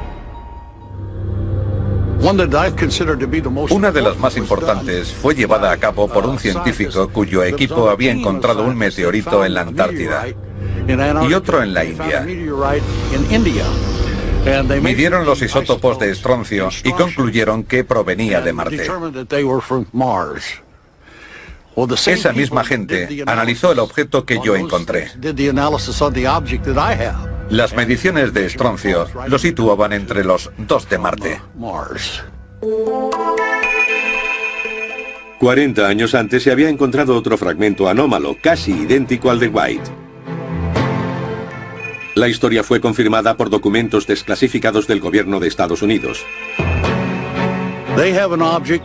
Una de las más importantes fue llevada a cabo por un científico cuyo equipo había encontrado un meteorito en la Antártida y otro en la India. Midieron los isótopos de estroncio y concluyeron que provenía de Marte. Esa misma gente analizó el objeto que yo encontré. Las mediciones de estroncio lo situaban entre los 2 de Marte. 40 años antes se había encontrado otro fragmento anómalo, casi idéntico al de White. La historia fue confirmada por documentos desclasificados del gobierno de Estados Unidos.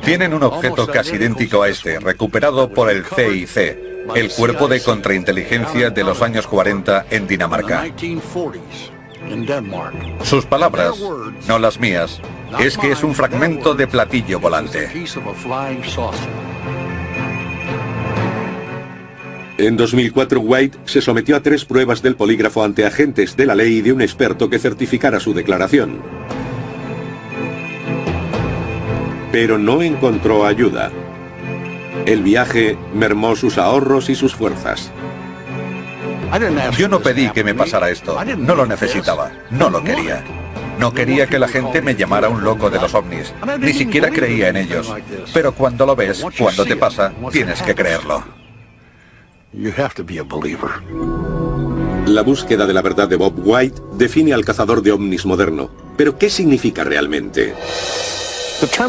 Tienen un objeto casi idéntico a este, recuperado por el CIC, el Cuerpo de Contrainteligencia de los años 40 en Dinamarca. Sus palabras, no las mías, es que es un fragmento de platillo volante. En 2004, White se sometió a 3 pruebas del polígrafo ante agentes de la ley y de un experto que certificara su declaración. Pero no encontró ayuda. El viaje mermó sus ahorros y sus fuerzas. Yo no pedí que me pasara esto, no lo necesitaba, no lo quería. No quería que la gente me llamara un loco de los ovnis, ni siquiera creía en ellos. Pero cuando lo ves, cuando te pasa, tienes que creerlo. La búsqueda de la verdad de Bob White define al cazador de ovnis moderno. ¿Pero qué significa realmente?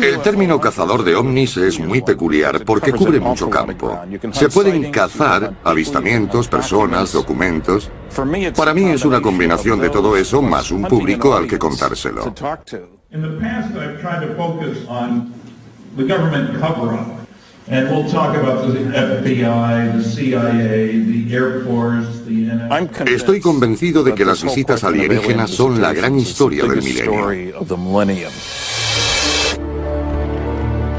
El término cazador de ovnis es muy peculiar porque cubre mucho campo. Se pueden cazar avistamientos, personas, documentos. Para mí es una combinación de todo eso más un público al que contárselo. Estoy convencido de que las visitas alienígenas son la gran historia del milenio.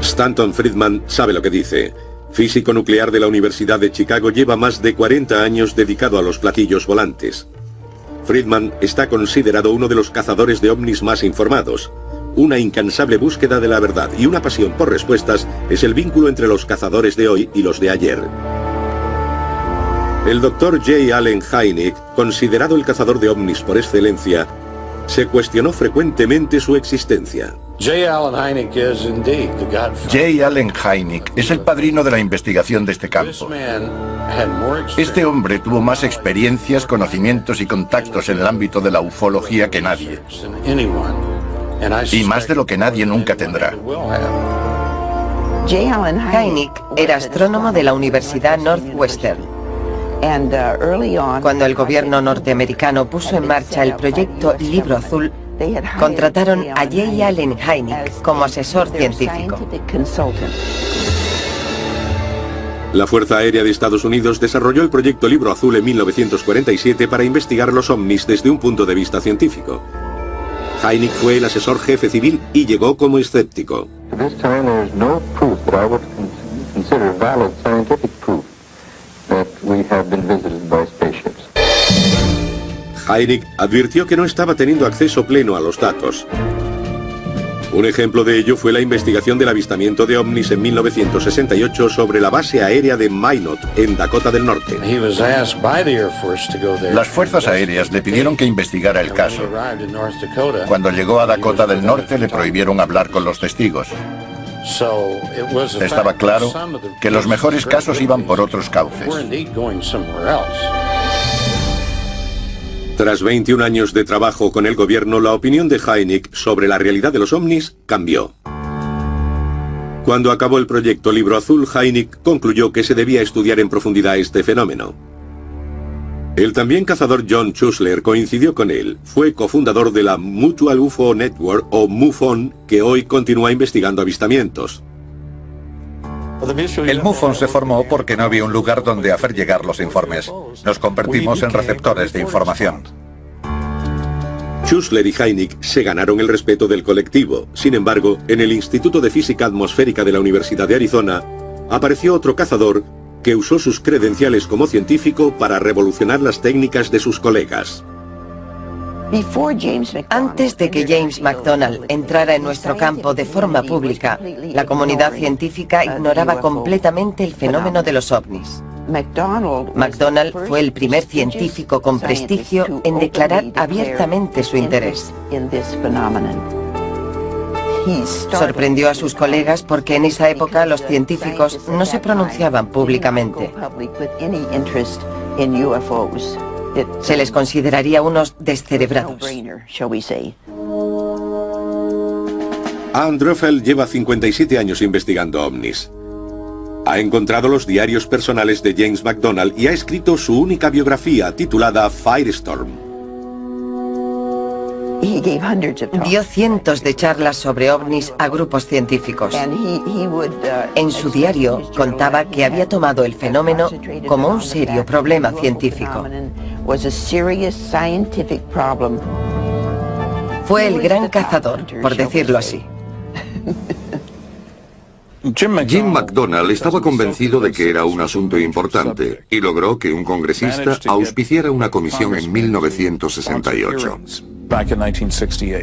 Stanton Friedman sabe lo que dice. Físico nuclear de la Universidad de Chicago, lleva más de 40 años dedicado a los platillos volantes. Friedman está considerado uno de los cazadores de ovnis más informados. Una incansable búsqueda de la verdad y una pasión por respuestas es el vínculo entre los cazadores de hoy y los de ayer. El Dr. J. Allen Hynek, considerado el cazador de ovnis por excelencia, se cuestionó frecuentemente su existencia. J. Allen Hynek es el padrino de la investigación de este campo. Este hombre tuvo más experiencias, conocimientos y contactos en el ámbito de la ufología que nadie. Y más de lo que nadie nunca tendrá. Hynek era astrónomo de la Universidad Northwestern. Cuando el gobierno norteamericano puso en marcha el proyecto Libro Azul, contrataron a J. Allen Hynek como asesor científico. La Fuerza Aérea de Estados Unidos desarrolló el proyecto Libro Azul en 1947 para investigar los ovnis desde un punto de vista científico. Hynek fue el asesor jefe civil y llegó como escéptico. Hynek advirtió que no estaba teniendo acceso pleno a los datos. Un ejemplo de ello fue la investigación del avistamiento de ovnis en 1968 sobre la base aérea de Minot, en Dakota del Norte. Las fuerzas aéreas le pidieron que investigara el caso. Cuando llegó a Dakota del Norte le prohibieron hablar con los testigos. Estaba claro que los mejores casos iban por otros cauces. Tras 21 años de trabajo con el gobierno, la opinión de Hynek sobre la realidad de los ovnis cambió. Cuando acabó el proyecto Libro Azul, Hynek concluyó que se debía estudiar en profundidad este fenómeno. El también cazador John Schuessler coincidió con él. Fue cofundador de la Mutual UFO Network, o MUFON, que hoy continúa investigando avistamientos. El MUFON se formó porque no había un lugar donde hacer llegar los informes. Nos convertimos en receptores de información. Schuessler y Hynek se ganaron el respeto del colectivo. Sin embargo, en el Instituto de Física Atmosférica de la Universidad de Arizona, apareció otro cazador que usó sus credenciales como científico para revolucionar las técnicas de sus colegas. Antes de que James McDonald entrara en nuestro campo de forma pública, la comunidad científica ignoraba completamente el fenómeno de los ovnis. McDonald fue el primer científico con prestigio en declarar abiertamente su interés. Sorprendió a sus colegas porque en esa época los científicos no se pronunciaban públicamente. Se les consideraría unos descerebrados. Ann Druffel lleva 57 años investigando ovnis. Ha encontrado los diarios personales de James McDonald y ha escrito su única biografía titulada Firestorm. Dio cientos de charlas sobre ovnis a grupos científicos. En su diario contaba que había tomado el fenómeno como un serio problema científico. Fue el gran cazador, por decirlo así. Jim McDonald estaba convencido de que era un asunto importante y logró que un congresista auspiciara una comisión en 1968.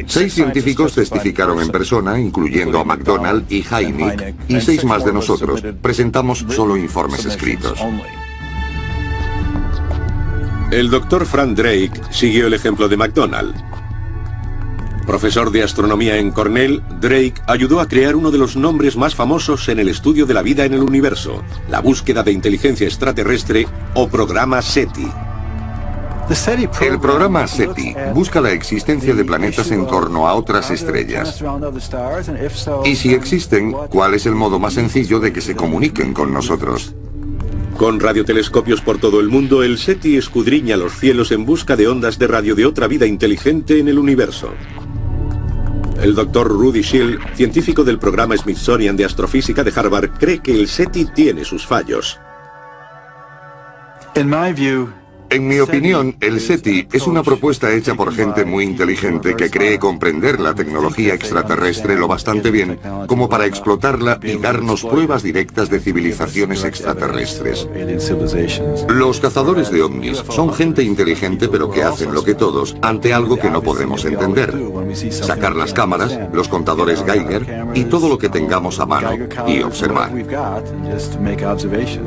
6 científicos testificaron en persona, incluyendo a McDonald y Hynek, y 6 más de nosotros presentamos solo informes escritos. El doctor Frank Drake siguió el ejemplo de McDonald. Profesor de astronomía en Cornell, Drake ayudó a crear uno de los nombres más famosos en el estudio de la vida en el universo, la búsqueda de inteligencia extraterrestre o programa SETI. El programa SETI busca la existencia de planetas en torno a otras estrellas. Y si existen, ¿cuál es el modo más sencillo de que se comuniquen con nosotros? Con radiotelescopios por todo el mundo, el SETI escudriña los cielos en busca de ondas de radio de otra vida inteligente en el universo. El doctor Rudy Schill, científico del programa Smithsonian de Astrofísica de Harvard, cree que el SETI tiene sus fallos. En mi opinión, el SETI es una propuesta hecha por gente muy inteligente que cree comprender la tecnología extraterrestre lo bastante bien como para explotarla y darnos pruebas directas de civilizaciones extraterrestres. Los cazadores de ovnis son gente inteligente pero que hacen lo que todos ante algo que no podemos entender. Sacar las cámaras, los contadores Geiger y todo lo que tengamos a mano y observar.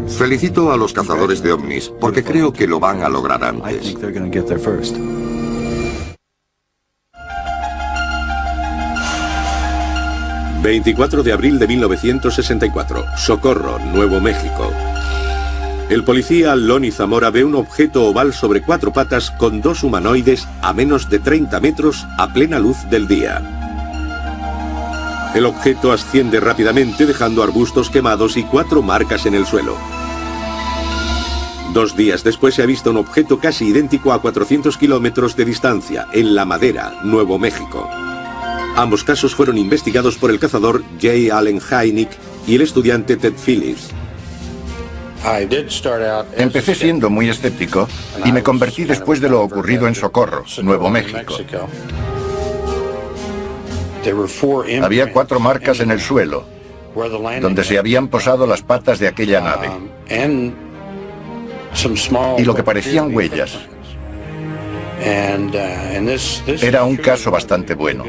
Felicito a los cazadores de ovnis porque creo que lo van a lograr antes. 24 de abril de 1964, Socorro, Nuevo México. El policía Lonnie Zamora ve un objeto oval sobre 4 patas con 2 humanoides a menos de 30 metros a plena luz del día. El objeto asciende rápidamente dejando arbustos quemados y 4 marcas en el suelo. 2 días después se ha visto un objeto casi idéntico a 400 kilómetros de distancia, en La Madera, Nuevo México. Ambos casos fueron investigados por el cazador J. Allen Hynek y el estudiante Ted Phillips. Empecé siendo muy escéptico y me convertí después de lo ocurrido en Socorro, Nuevo México. Había 4 marcas en el suelo, donde se habían posado las patas de aquella nave. Y lo que parecían huellas. Era un caso bastante bueno.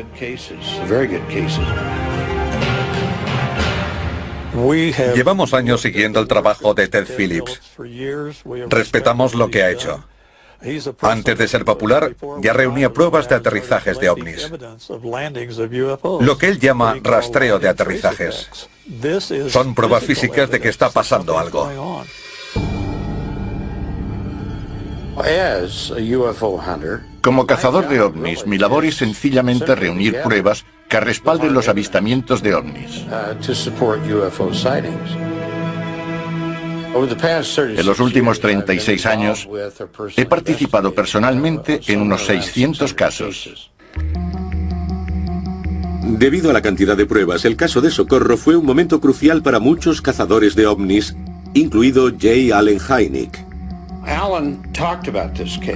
Llevamos años siguiendo el trabajo de Ted Phillips. Respetamos lo que ha hecho. Antes de ser popular, ya reunía pruebas de aterrizajes de ovnis. Lo que él llama rastreo de aterrizajes. Son pruebas físicas de que está pasando algo. Como cazador de ovnis, mi labor es sencillamente reunir pruebas que respalden los avistamientos de ovnis. En los últimos 36 años, he participado personalmente en unos 600 casos. Debido a la cantidad de pruebas, el caso de Socorro fue un momento crucial para muchos cazadores de ovnis, incluido J. Allen Hynek.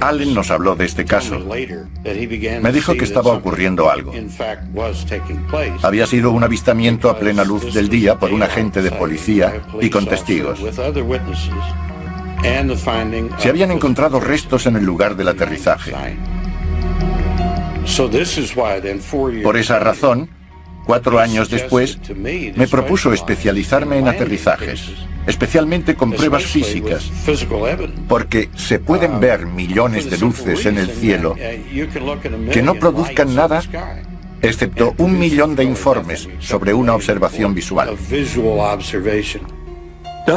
Allen nos habló de este caso. Me dijo que estaba ocurriendo algo. Había sido un avistamiento a plena luz del día por un agente de policía y con testigos. Se habían encontrado restos en el lugar del aterrizaje. Por esa razón, 4 años después, me propuso especializarme en aterrizajes, especialmente con pruebas físicas, porque se pueden ver millones de luces en el cielo que no produzcan nada, excepto 1 millón de informes sobre una observación visual.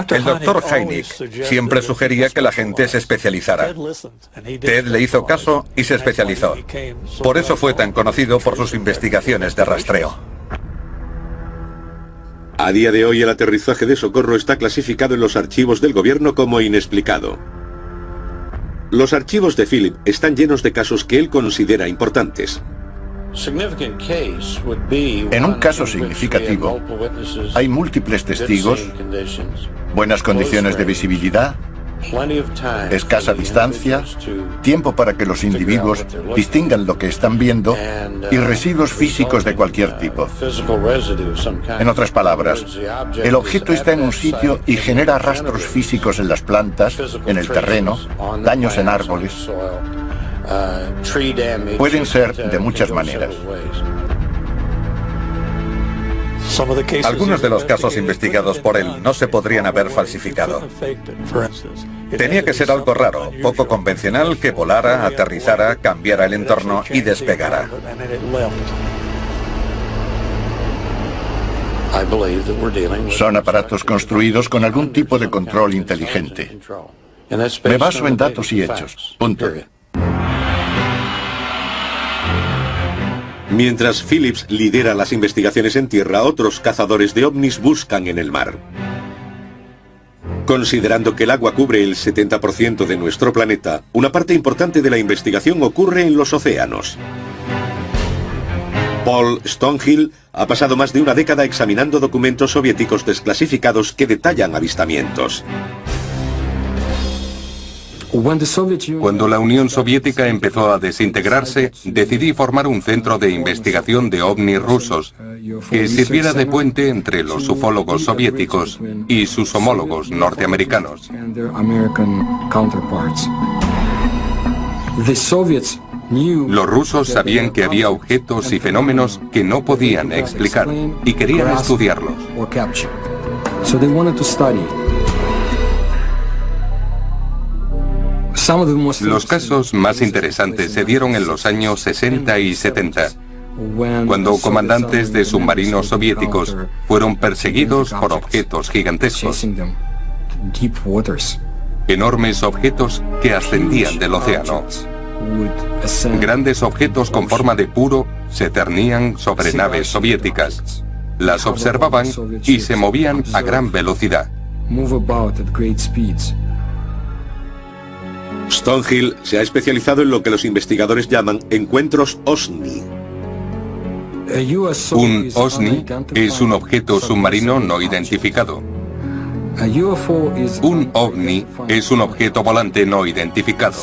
El doctor Hynek siempre sugería que la gente se especializara. Ted le hizo caso y se especializó. Por eso fue tan conocido por sus investigaciones de rastreo. A día de hoy el aterrizaje de Socorro está clasificado en los archivos del gobierno como inexplicado. Los archivos de Philip están llenos de casos que él considera importantes. En un caso significativo, hay múltiples testigos, buenas condiciones de visibilidad, escasa distancia, tiempo para que los individuos distingan lo que están viendo y residuos físicos de cualquier tipo. En otras palabras, el objeto está en un sitio y genera rastros físicos en las plantas, en el terreno, daños en árboles. Pueden ser de muchas maneras. Algunos de los casos investigados por él no se podrían haber falsificado. Tenía que ser algo raro, poco convencional, que volara, aterrizara, cambiara el entorno y despegara. Son aparatos construidos con algún tipo de control inteligente. Me baso en datos y hechos. Punto. Mientras Phillips lidera las investigaciones en tierra, otros cazadores de ovnis buscan en el mar. Considerando que el agua cubre el 70% de nuestro planeta, una parte importante de la investigación ocurre en los océanos. Paul Stonehill ha pasado más de una década examinando documentos soviéticos desclasificados que detallan avistamientos. Cuando la Unión Soviética empezó a desintegrarse, decidí formar un centro de investigación de ovnis rusos que sirviera de puente entre los ufólogos soviéticos y sus homólogos norteamericanos. Los rusos sabían que había objetos y fenómenos que no podían explicar y querían estudiarlos. Los casos más interesantes se dieron en los años 60 y 70, cuando comandantes de submarinos soviéticos fueron perseguidos por objetos gigantescos. Enormes objetos que ascendían del océano. Grandes objetos con forma de puro se cernían sobre naves soviéticas. Las observaban y se movían a gran velocidad. Stonehill se ha especializado en lo que los investigadores llaman encuentros OSNI. Un OSNI es un objeto submarino no identificado. Un OVNI es un objeto volante no identificado.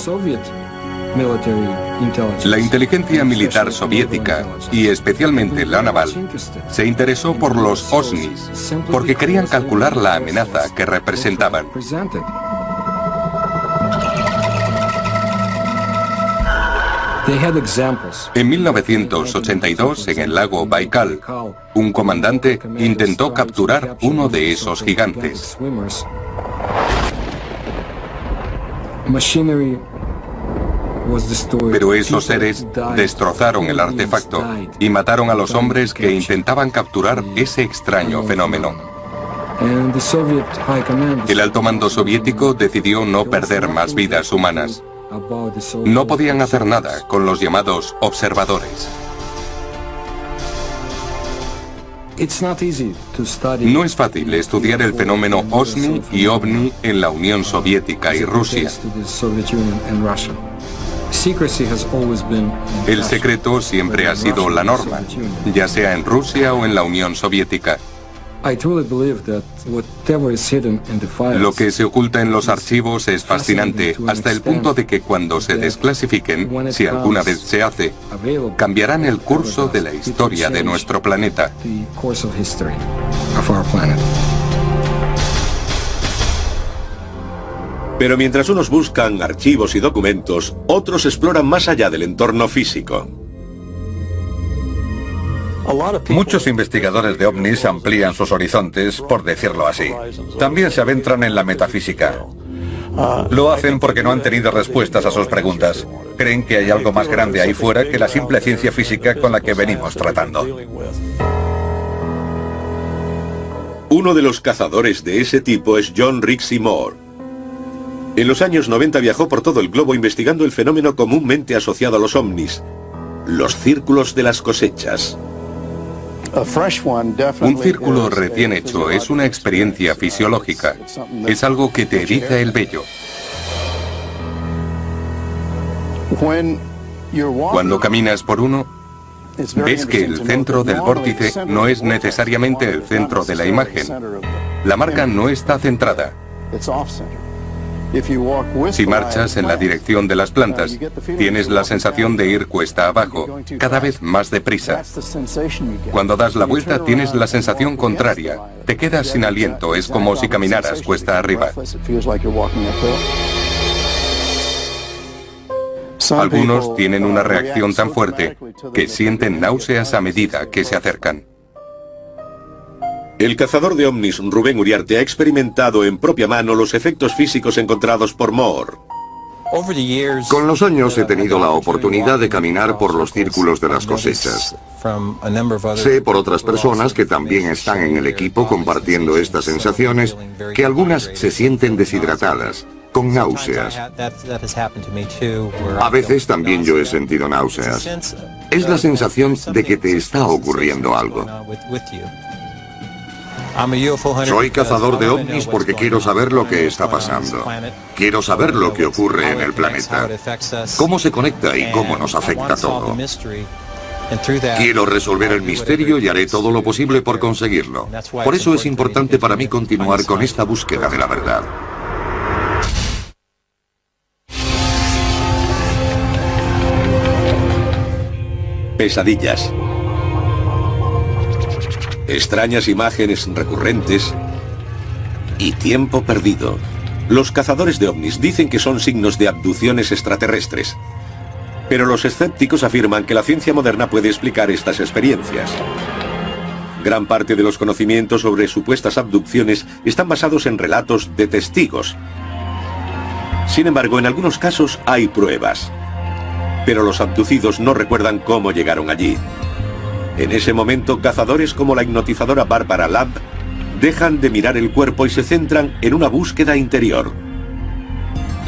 La inteligencia militar soviética, y especialmente la naval, se interesó por los OSNIs porque querían calcular la amenaza que representaban. En 1982, en el lago Baikal, un comandante intentó capturar uno de esos gigantes. Pero esos seres destrozaron el artefacto y mataron a los hombres que intentaban capturar ese extraño fenómeno. El alto mando soviético decidió no perder más vidas humanas. No podían hacer nada con los llamados observadores. No es fácil estudiar el fenómeno OSNI y OVNI en la Unión Soviética y Rusia. El secreto siempre ha sido la norma, ya sea en Rusia o en la Unión Soviética. Lo que se oculta en los archivos es fascinante, hasta el punto de que cuando se desclasifiquen, si alguna vez se hace, cambiarán el curso de la historia de nuestro planeta. Pero mientras unos buscan archivos y documentos, otros exploran más allá del entorno físico. Muchos investigadores de ovnis amplían sus horizontes, por decirlo así. También se adentran en la metafísica. Lo hacen porque no han tenido respuestas a sus preguntas. Creen que hay algo más grande ahí fuera que la simple ciencia física con la que venimos tratando. Uno de los cazadores de ese tipo es John Rixey Moore. En los años 90 viajó por todo el globo investigando el fenómeno comúnmente asociado a los ovnis, los círculos de las cosechas. Un círculo recién hecho es una experiencia fisiológica. Es algo que te eriza el vello. Cuando caminas por uno, ves que el centro del vórtice no es necesariamente el centro de la imagen. La marca no está centrada. Si marchas en la dirección de las plantas, tienes la sensación de ir cuesta abajo, cada vez más deprisa. Cuando das la vuelta, tienes la sensación contraria. Te quedas sin aliento, es como si caminaras cuesta arriba. Algunos tienen una reacción tan fuerte que sienten náuseas a medida que se acercan. El cazador de ovnis Rubén Uriarte ha experimentado en propia mano los efectos físicos encontrados por Moore. Con los años he tenido la oportunidad de caminar por los círculos de las cosechas. Sé por otras personas que también están en el equipo compartiendo estas sensaciones que algunas se sienten deshidratadas, con náuseas. A veces también yo he sentido náuseas. Es la sensación de que te está ocurriendo algo. Soy cazador de ovnis porque quiero saber lo que está pasando. Quiero saber lo que ocurre en el planeta. Cómo se conecta y cómo nos afecta todo. Quiero resolver el misterio y haré todo lo posible por conseguirlo. Por eso es importante para mí continuar con esta búsqueda de la verdad. Pesadillas. Extrañas imágenes recurrentes y tiempo perdido. Los cazadores de ovnis dicen que son signos de abducciones extraterrestres. Pero los escépticos afirman que la ciencia moderna puede explicar estas experiencias. Gran parte de los conocimientos sobre supuestas abducciones están basados en relatos de testigos. Sin embargo, en algunos casos hay pruebas. Pero los abducidos no recuerdan cómo llegaron allí. En ese momento, cazadores como la hipnotizadora Barbara Lamb dejan de mirar el cuerpo y se centran en una búsqueda interior.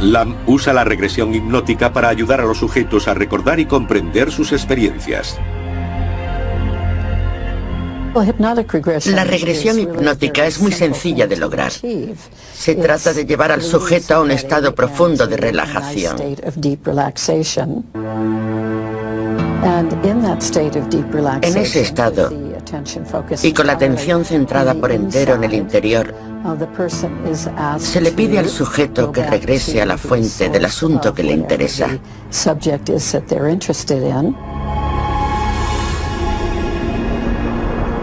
Lamb usa la regresión hipnótica para ayudar a los sujetos a recordar y comprender sus experiencias. La regresión hipnótica es muy sencilla de lograr. Se trata de llevar al sujeto a un estado profundo de relajación. En ese estado, y con la atención centrada por entero en el interior, se le pide al sujeto que regrese a la fuente del asunto que le interesa.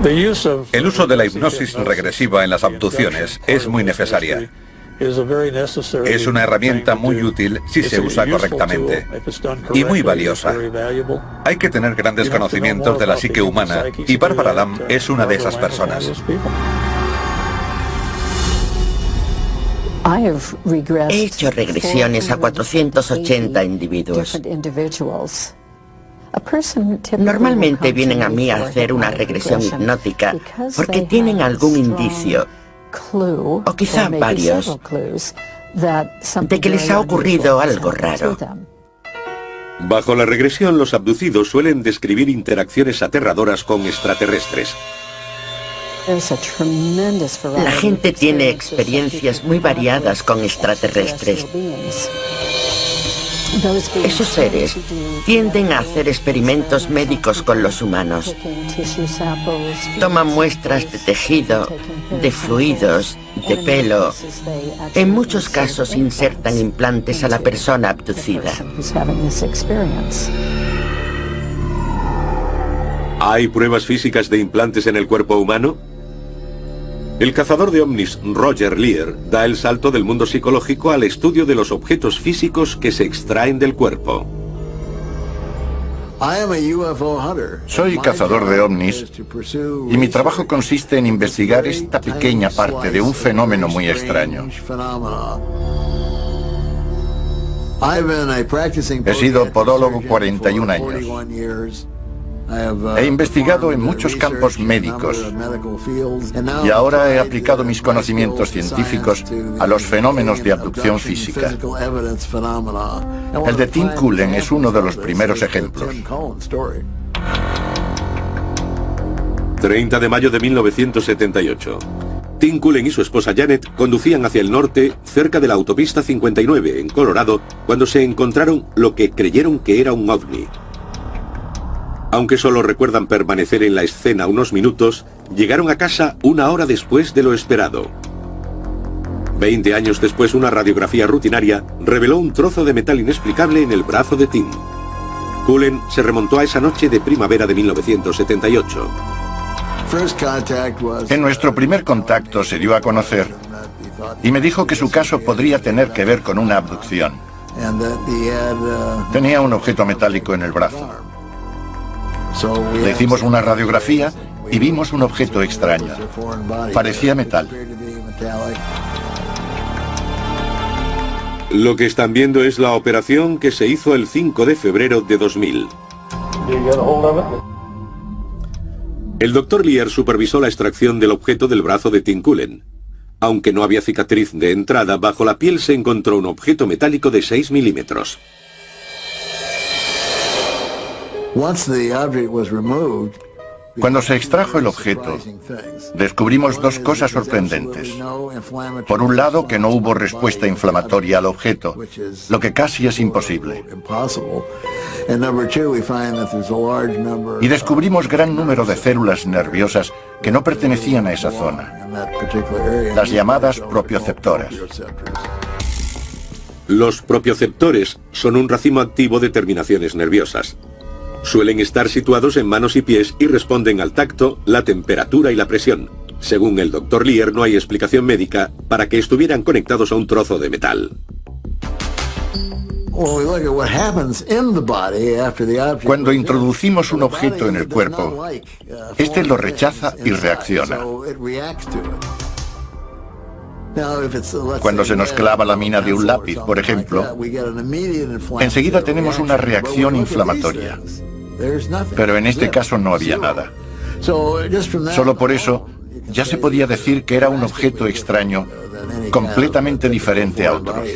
El uso de la hipnosis regresiva en las abducciones es muy necesaria. Es una herramienta muy útil si se usa correctamente y muy valiosa. Hay que tener grandes conocimientos de la psique humana y Barbara Lamb es una de esas personas. He hecho regresiones a 480 individuos. Normalmente vienen a mí a hacer una regresión hipnótica porque tienen algún indicio, o quizá varios, de que les ha ocurrido algo raro. Bajo la regresión, los abducidos suelen describir interacciones aterradoras con extraterrestres. La gente tiene experiencias muy variadas con extraterrestres. Esos seres tienden a hacer experimentos médicos con los humanos. Toman muestras de tejido, de fluidos, de pelo. En muchos casos insertan implantes a la persona abducida. ¿Hay pruebas físicas de implantes en el cuerpo humano? El cazador de ovnis Roger Lear da el salto del mundo psicológico al estudio de los objetos físicos que se extraen del cuerpo. Soy cazador de ovnis y mi trabajo consiste en investigar esta pequeña parte de un fenómeno muy extraño. He sido podólogo 41 años. He investigado en muchos campos médicos y ahora he aplicado mis conocimientos científicos a los fenómenos de abducción física. El de Tim Cullen es uno de los primeros ejemplos. 30 de mayo de 1978. Tim Cullen y su esposa Janet conducían hacia el norte, cerca de la autopista 59, en Colorado, cuando se encontraron lo que creyeron que era un ovni. Aunque solo recuerdan permanecer en la escena unos minutos, llegaron a casa una hora después de lo esperado. 20 años después, una radiografía rutinaria reveló un trozo de metal inexplicable en el brazo de Tim. Cullen se remontó a esa noche de primavera de 1978. En nuestro primer contacto se dio a conocer y me dijo que su caso podría tener que ver con una abducción. Tenía un objeto metálico en el brazo. Le hicimos una radiografía y vimos un objeto extraño. Parecía metal. Lo que están viendo es la operación que se hizo el 5 de febrero de 2000. El Dr. Lear supervisó la extracción del objeto del brazo de Tim Cullen. Aunque no había cicatriz de entrada, bajo la piel se encontró un objeto metálico de 6 milímetros. Cuando se extrajo el objeto, descubrimos dos cosas sorprendentes. Por un lado, que no hubo respuesta inflamatoria al objeto, lo que casi es imposible. Y descubrimos gran número de células nerviosas que no pertenecían a esa zona, las llamadas propioceptoras. Los propioceptores son un racimo activo de terminaciones nerviosas. Suelen estar situados en manos y pies y responden al tacto, la temperatura y la presión. Según el Dr. Lear, no hay explicación médica para que estuvieran conectados a un trozo de metal. Cuando introducimos un objeto en el cuerpo, este lo rechaza y reacciona. Cuando se nos clava la mina de un lápiz, por ejemplo, enseguida tenemos una reacción inflamatoria. Pero en este caso no había nada. Solo por eso ya se podía decir que era un objeto extraño, completamente diferente a otros.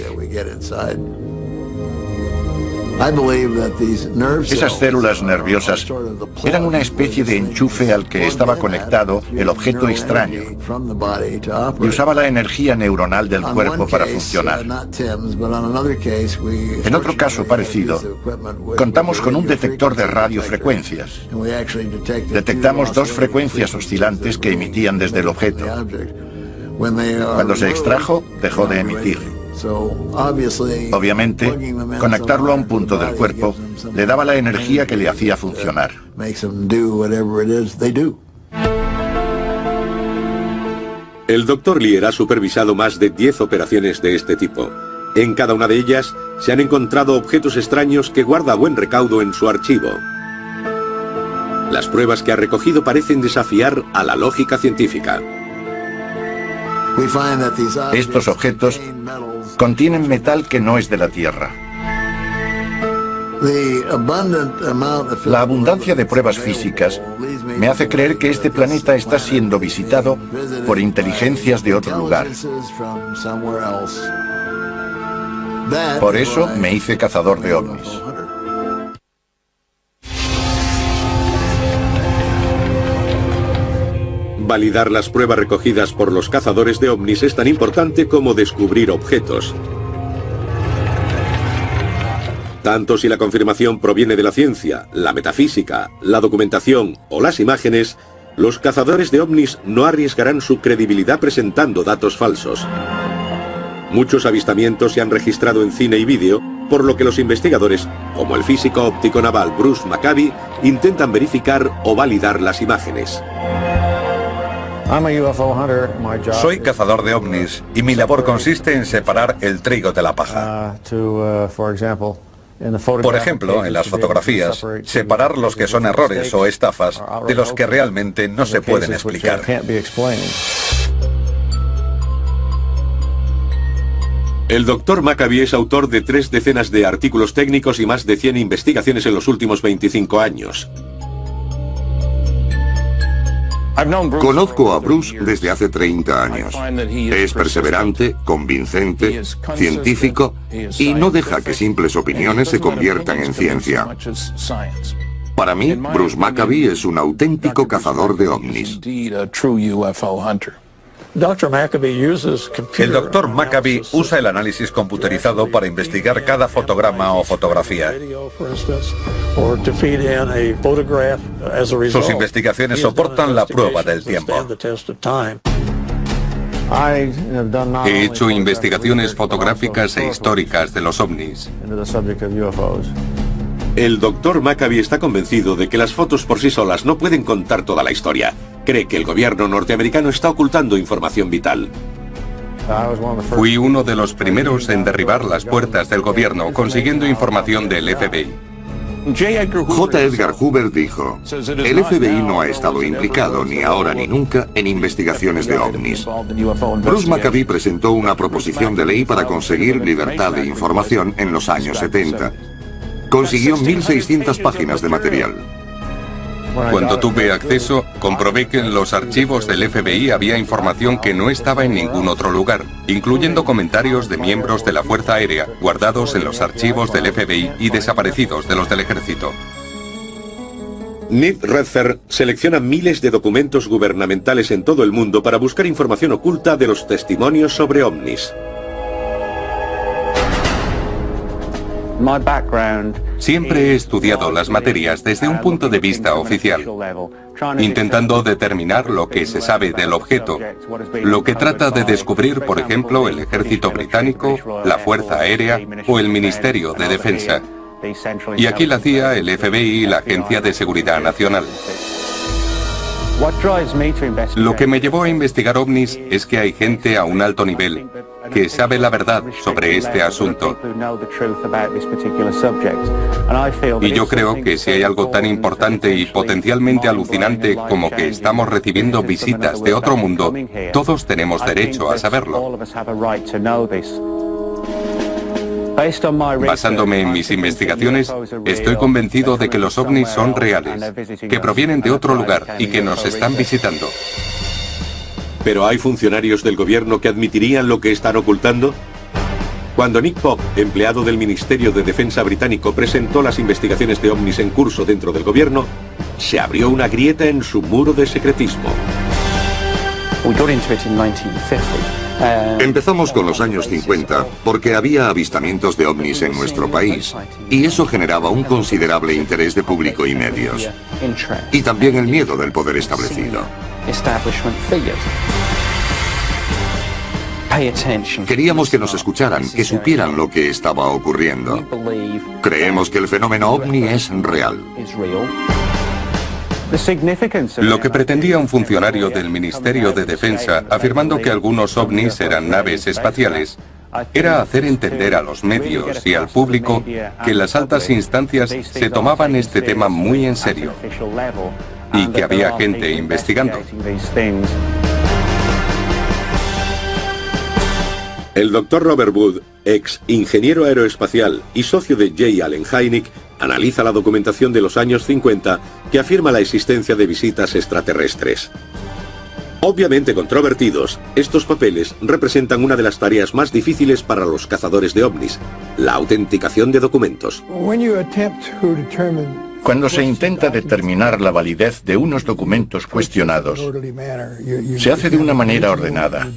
Esas células nerviosas eran una especie de enchufe al que estaba conectado el objeto extraño y usaba la energía neuronal del cuerpo para funcionar. En otro caso parecido, contamos con un detector de radiofrecuencias. Detectamos dos frecuencias oscilantes que emitían desde el objeto. Cuando se extrajo, dejó de emitir. Obviamente, conectarlo a un punto del cuerpo le daba la energía que le hacía funcionar. El Dr. Lear ha supervisado más de 10 operaciones de este tipo. En cada una de ellas se han encontrado objetos extraños que guarda buen recaudo en su archivo. Las pruebas que ha recogido parecen desafiar a la lógica científica. Estos objetos contienen metal que no es de la Tierra. La abundancia de pruebas físicas me hace creer que este planeta está siendo visitado por inteligencias de otro lugar. Por eso me hice cazador de ovnis. Validar las pruebas recogidas por los cazadores de ovnis es tan importante como descubrir objetos. Tanto si la confirmación proviene de la ciencia, la metafísica, la documentación o las imágenes, los cazadores de ovnis no arriesgarán su credibilidad presentando datos falsos. Muchos avistamientos se han registrado en cine y vídeo, por lo que los investigadores, como el físico óptico naval Bruce Maccabi, intentan verificar o validar las imágenes. Soy cazador de ovnis y mi labor consiste en separar el trigo de la paja. Por ejemplo, en las fotografías, separar los que son errores o estafas de los que realmente no se pueden explicar. El Dr. Maccabi es autor de 3 decenas de artículos técnicos y más de 100 investigaciones en los últimos 25 años. Conozco a Bruce desde hace 30 años. Es perseverante, convincente, científico y no deja que simples opiniones se conviertan en ciencia. Para mí, Bruce Maccabee es un auténtico cazador de ovnis. El Dr. Maccabee usa el análisis computerizado para investigar cada fotograma o fotografía. Sus investigaciones soportan la prueba del tiempo. He hecho investigaciones fotográficas e históricas de los ovnis. El Dr. Maccabee está convencido de que las fotos por sí solas no pueden contar toda la historia. Cree que el gobierno norteamericano está ocultando información vital. Fui uno de los primeros en derribar las puertas del gobierno consiguiendo información del FBI. J. Edgar Hoover dijo, el FBI no ha estado implicado ni ahora ni nunca en investigaciones de ovnis. Bruce Maccabee presentó una proposición de ley para conseguir libertad de información en los años 70. Consiguió 1.600 páginas de material. Cuando tuve acceso, comprobé que en los archivos del FBI había información que no estaba en ningún otro lugar, incluyendo comentarios de miembros de la Fuerza Aérea, guardados en los archivos del FBI y desaparecidos de los del Ejército. Ned Redfern selecciona miles de documentos gubernamentales en todo el mundo para buscar información oculta de los testimonios sobre ovnis. Siempre he estudiado las materias desde un punto de vista oficial, intentando determinar lo que se sabe del objeto, lo que trata de descubrir, por ejemplo, el Ejército Británico, la Fuerza Aérea o el Ministerio de Defensa. Y aquí la CIA, el FBI y la Agencia de Seguridad Nacional. Lo que me llevó a investigar ovnis es que hay gente a un alto nivel que sabe la verdad sobre este asunto. Y yo creo que si hay algo tan importante y potencialmente alucinante como que estamos recibiendo visitas de otro mundo, todos tenemos derecho a saberlo. Basándome en mis investigaciones, estoy convencido de que los ovnis son reales, que provienen de otro lugar y que nos están visitando. ¿Pero hay funcionarios del gobierno que admitirían lo que están ocultando? Cuando Nick Pope, empleado del Ministerio de Defensa británico, presentó las investigaciones de ovnis en curso dentro del gobierno, se abrió una grieta en su muro de secretismo. Empezamos con los años 50 porque había avistamientos de ovnis en nuestro país y eso generaba un considerable interés de público y medios. Y también el miedo del poder establecido. Queríamos que nos escucharan, que supieran lo que estaba ocurriendo. Creemos que el fenómeno ovni es real. Lo que pretendía un funcionario del Ministerio de Defensa, afirmando que algunos ovnis eran naves espaciales, era hacer entender a los medios y al público que las altas instancias se tomaban este tema muy en serio y que había gente investigando. El Dr. Robert Wood, ex ingeniero aeroespacial y socio de J. Allen Hynek, analiza la documentación de los años 50 que afirma la existencia de visitas extraterrestres. Obviamente controvertidos, estos papeles representan una de las tareas más difíciles para los cazadores de ovnis, la autenticación de documentos. Cuando se intenta determinar la validez de unos documentos cuestionados, se hace de una manera ordenada.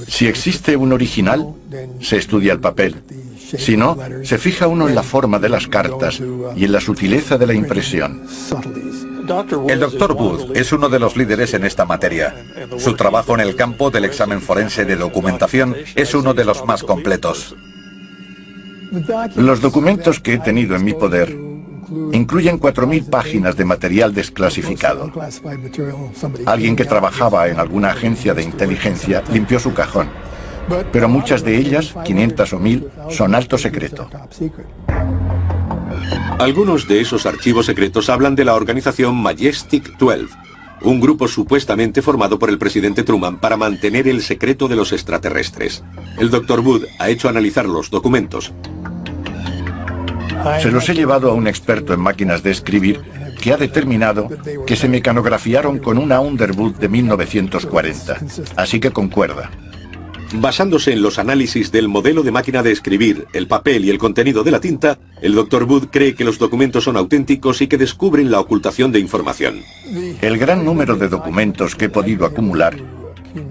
Si existe un original, se estudia el papel. Si no, se fija uno en la forma de las cartas y en la sutileza de la impresión. El Dr. Wood es uno de los líderes en esta materia. Su trabajo en el campo del examen forense de documentación es uno de los más completos. Los documentos que he tenido en mi poder incluyen 4.000 páginas de material desclasificado. Alguien que trabajaba en alguna agencia de inteligencia limpió su cajón, pero muchas de ellas, 500 o 1.000, son alto secreto. Algunos de esos archivos secretos hablan de la organización Majestic 12, un grupo supuestamente formado por el presidente Truman para mantener el secreto de los extraterrestres. El Dr. Wood ha hecho analizar los documentos. Se los he llevado a un experto en máquinas de escribir que ha determinado que se mecanografiaron con una Underwood de 1940, así que concuerda. Basándose en los análisis del modelo de máquina de escribir, el papel y el contenido de la tinta, el Dr. Wood cree que los documentos son auténticos y que descubren la ocultación de información. El gran número de documentos que he podido acumular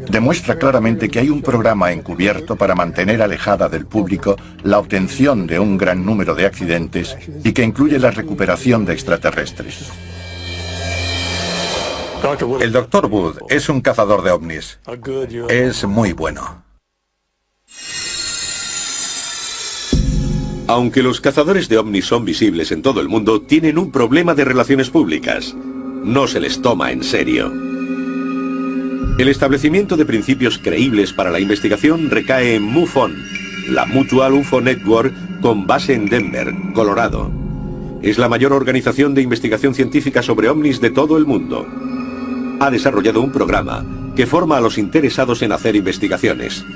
demuestra claramente que hay un programa encubierto para mantener alejada del público la obtención de un gran número de accidentes y que incluye la recuperación de extraterrestres. El Dr. Wood es un cazador de ovnis. Es muy bueno. Aunque los cazadores de ovnis son visibles en todo el mundo, tienen un problema de relaciones públicas. No se les toma en serio. El establecimiento de principios creíbles para la investigación recae en MUFON, la Mutual UFO Network, con base en Denver, Colorado. Es la mayor organización de investigación científica sobre ovnis de todo el mundo. Ha desarrollado un programa que forma a los interesados en hacer investigaciones.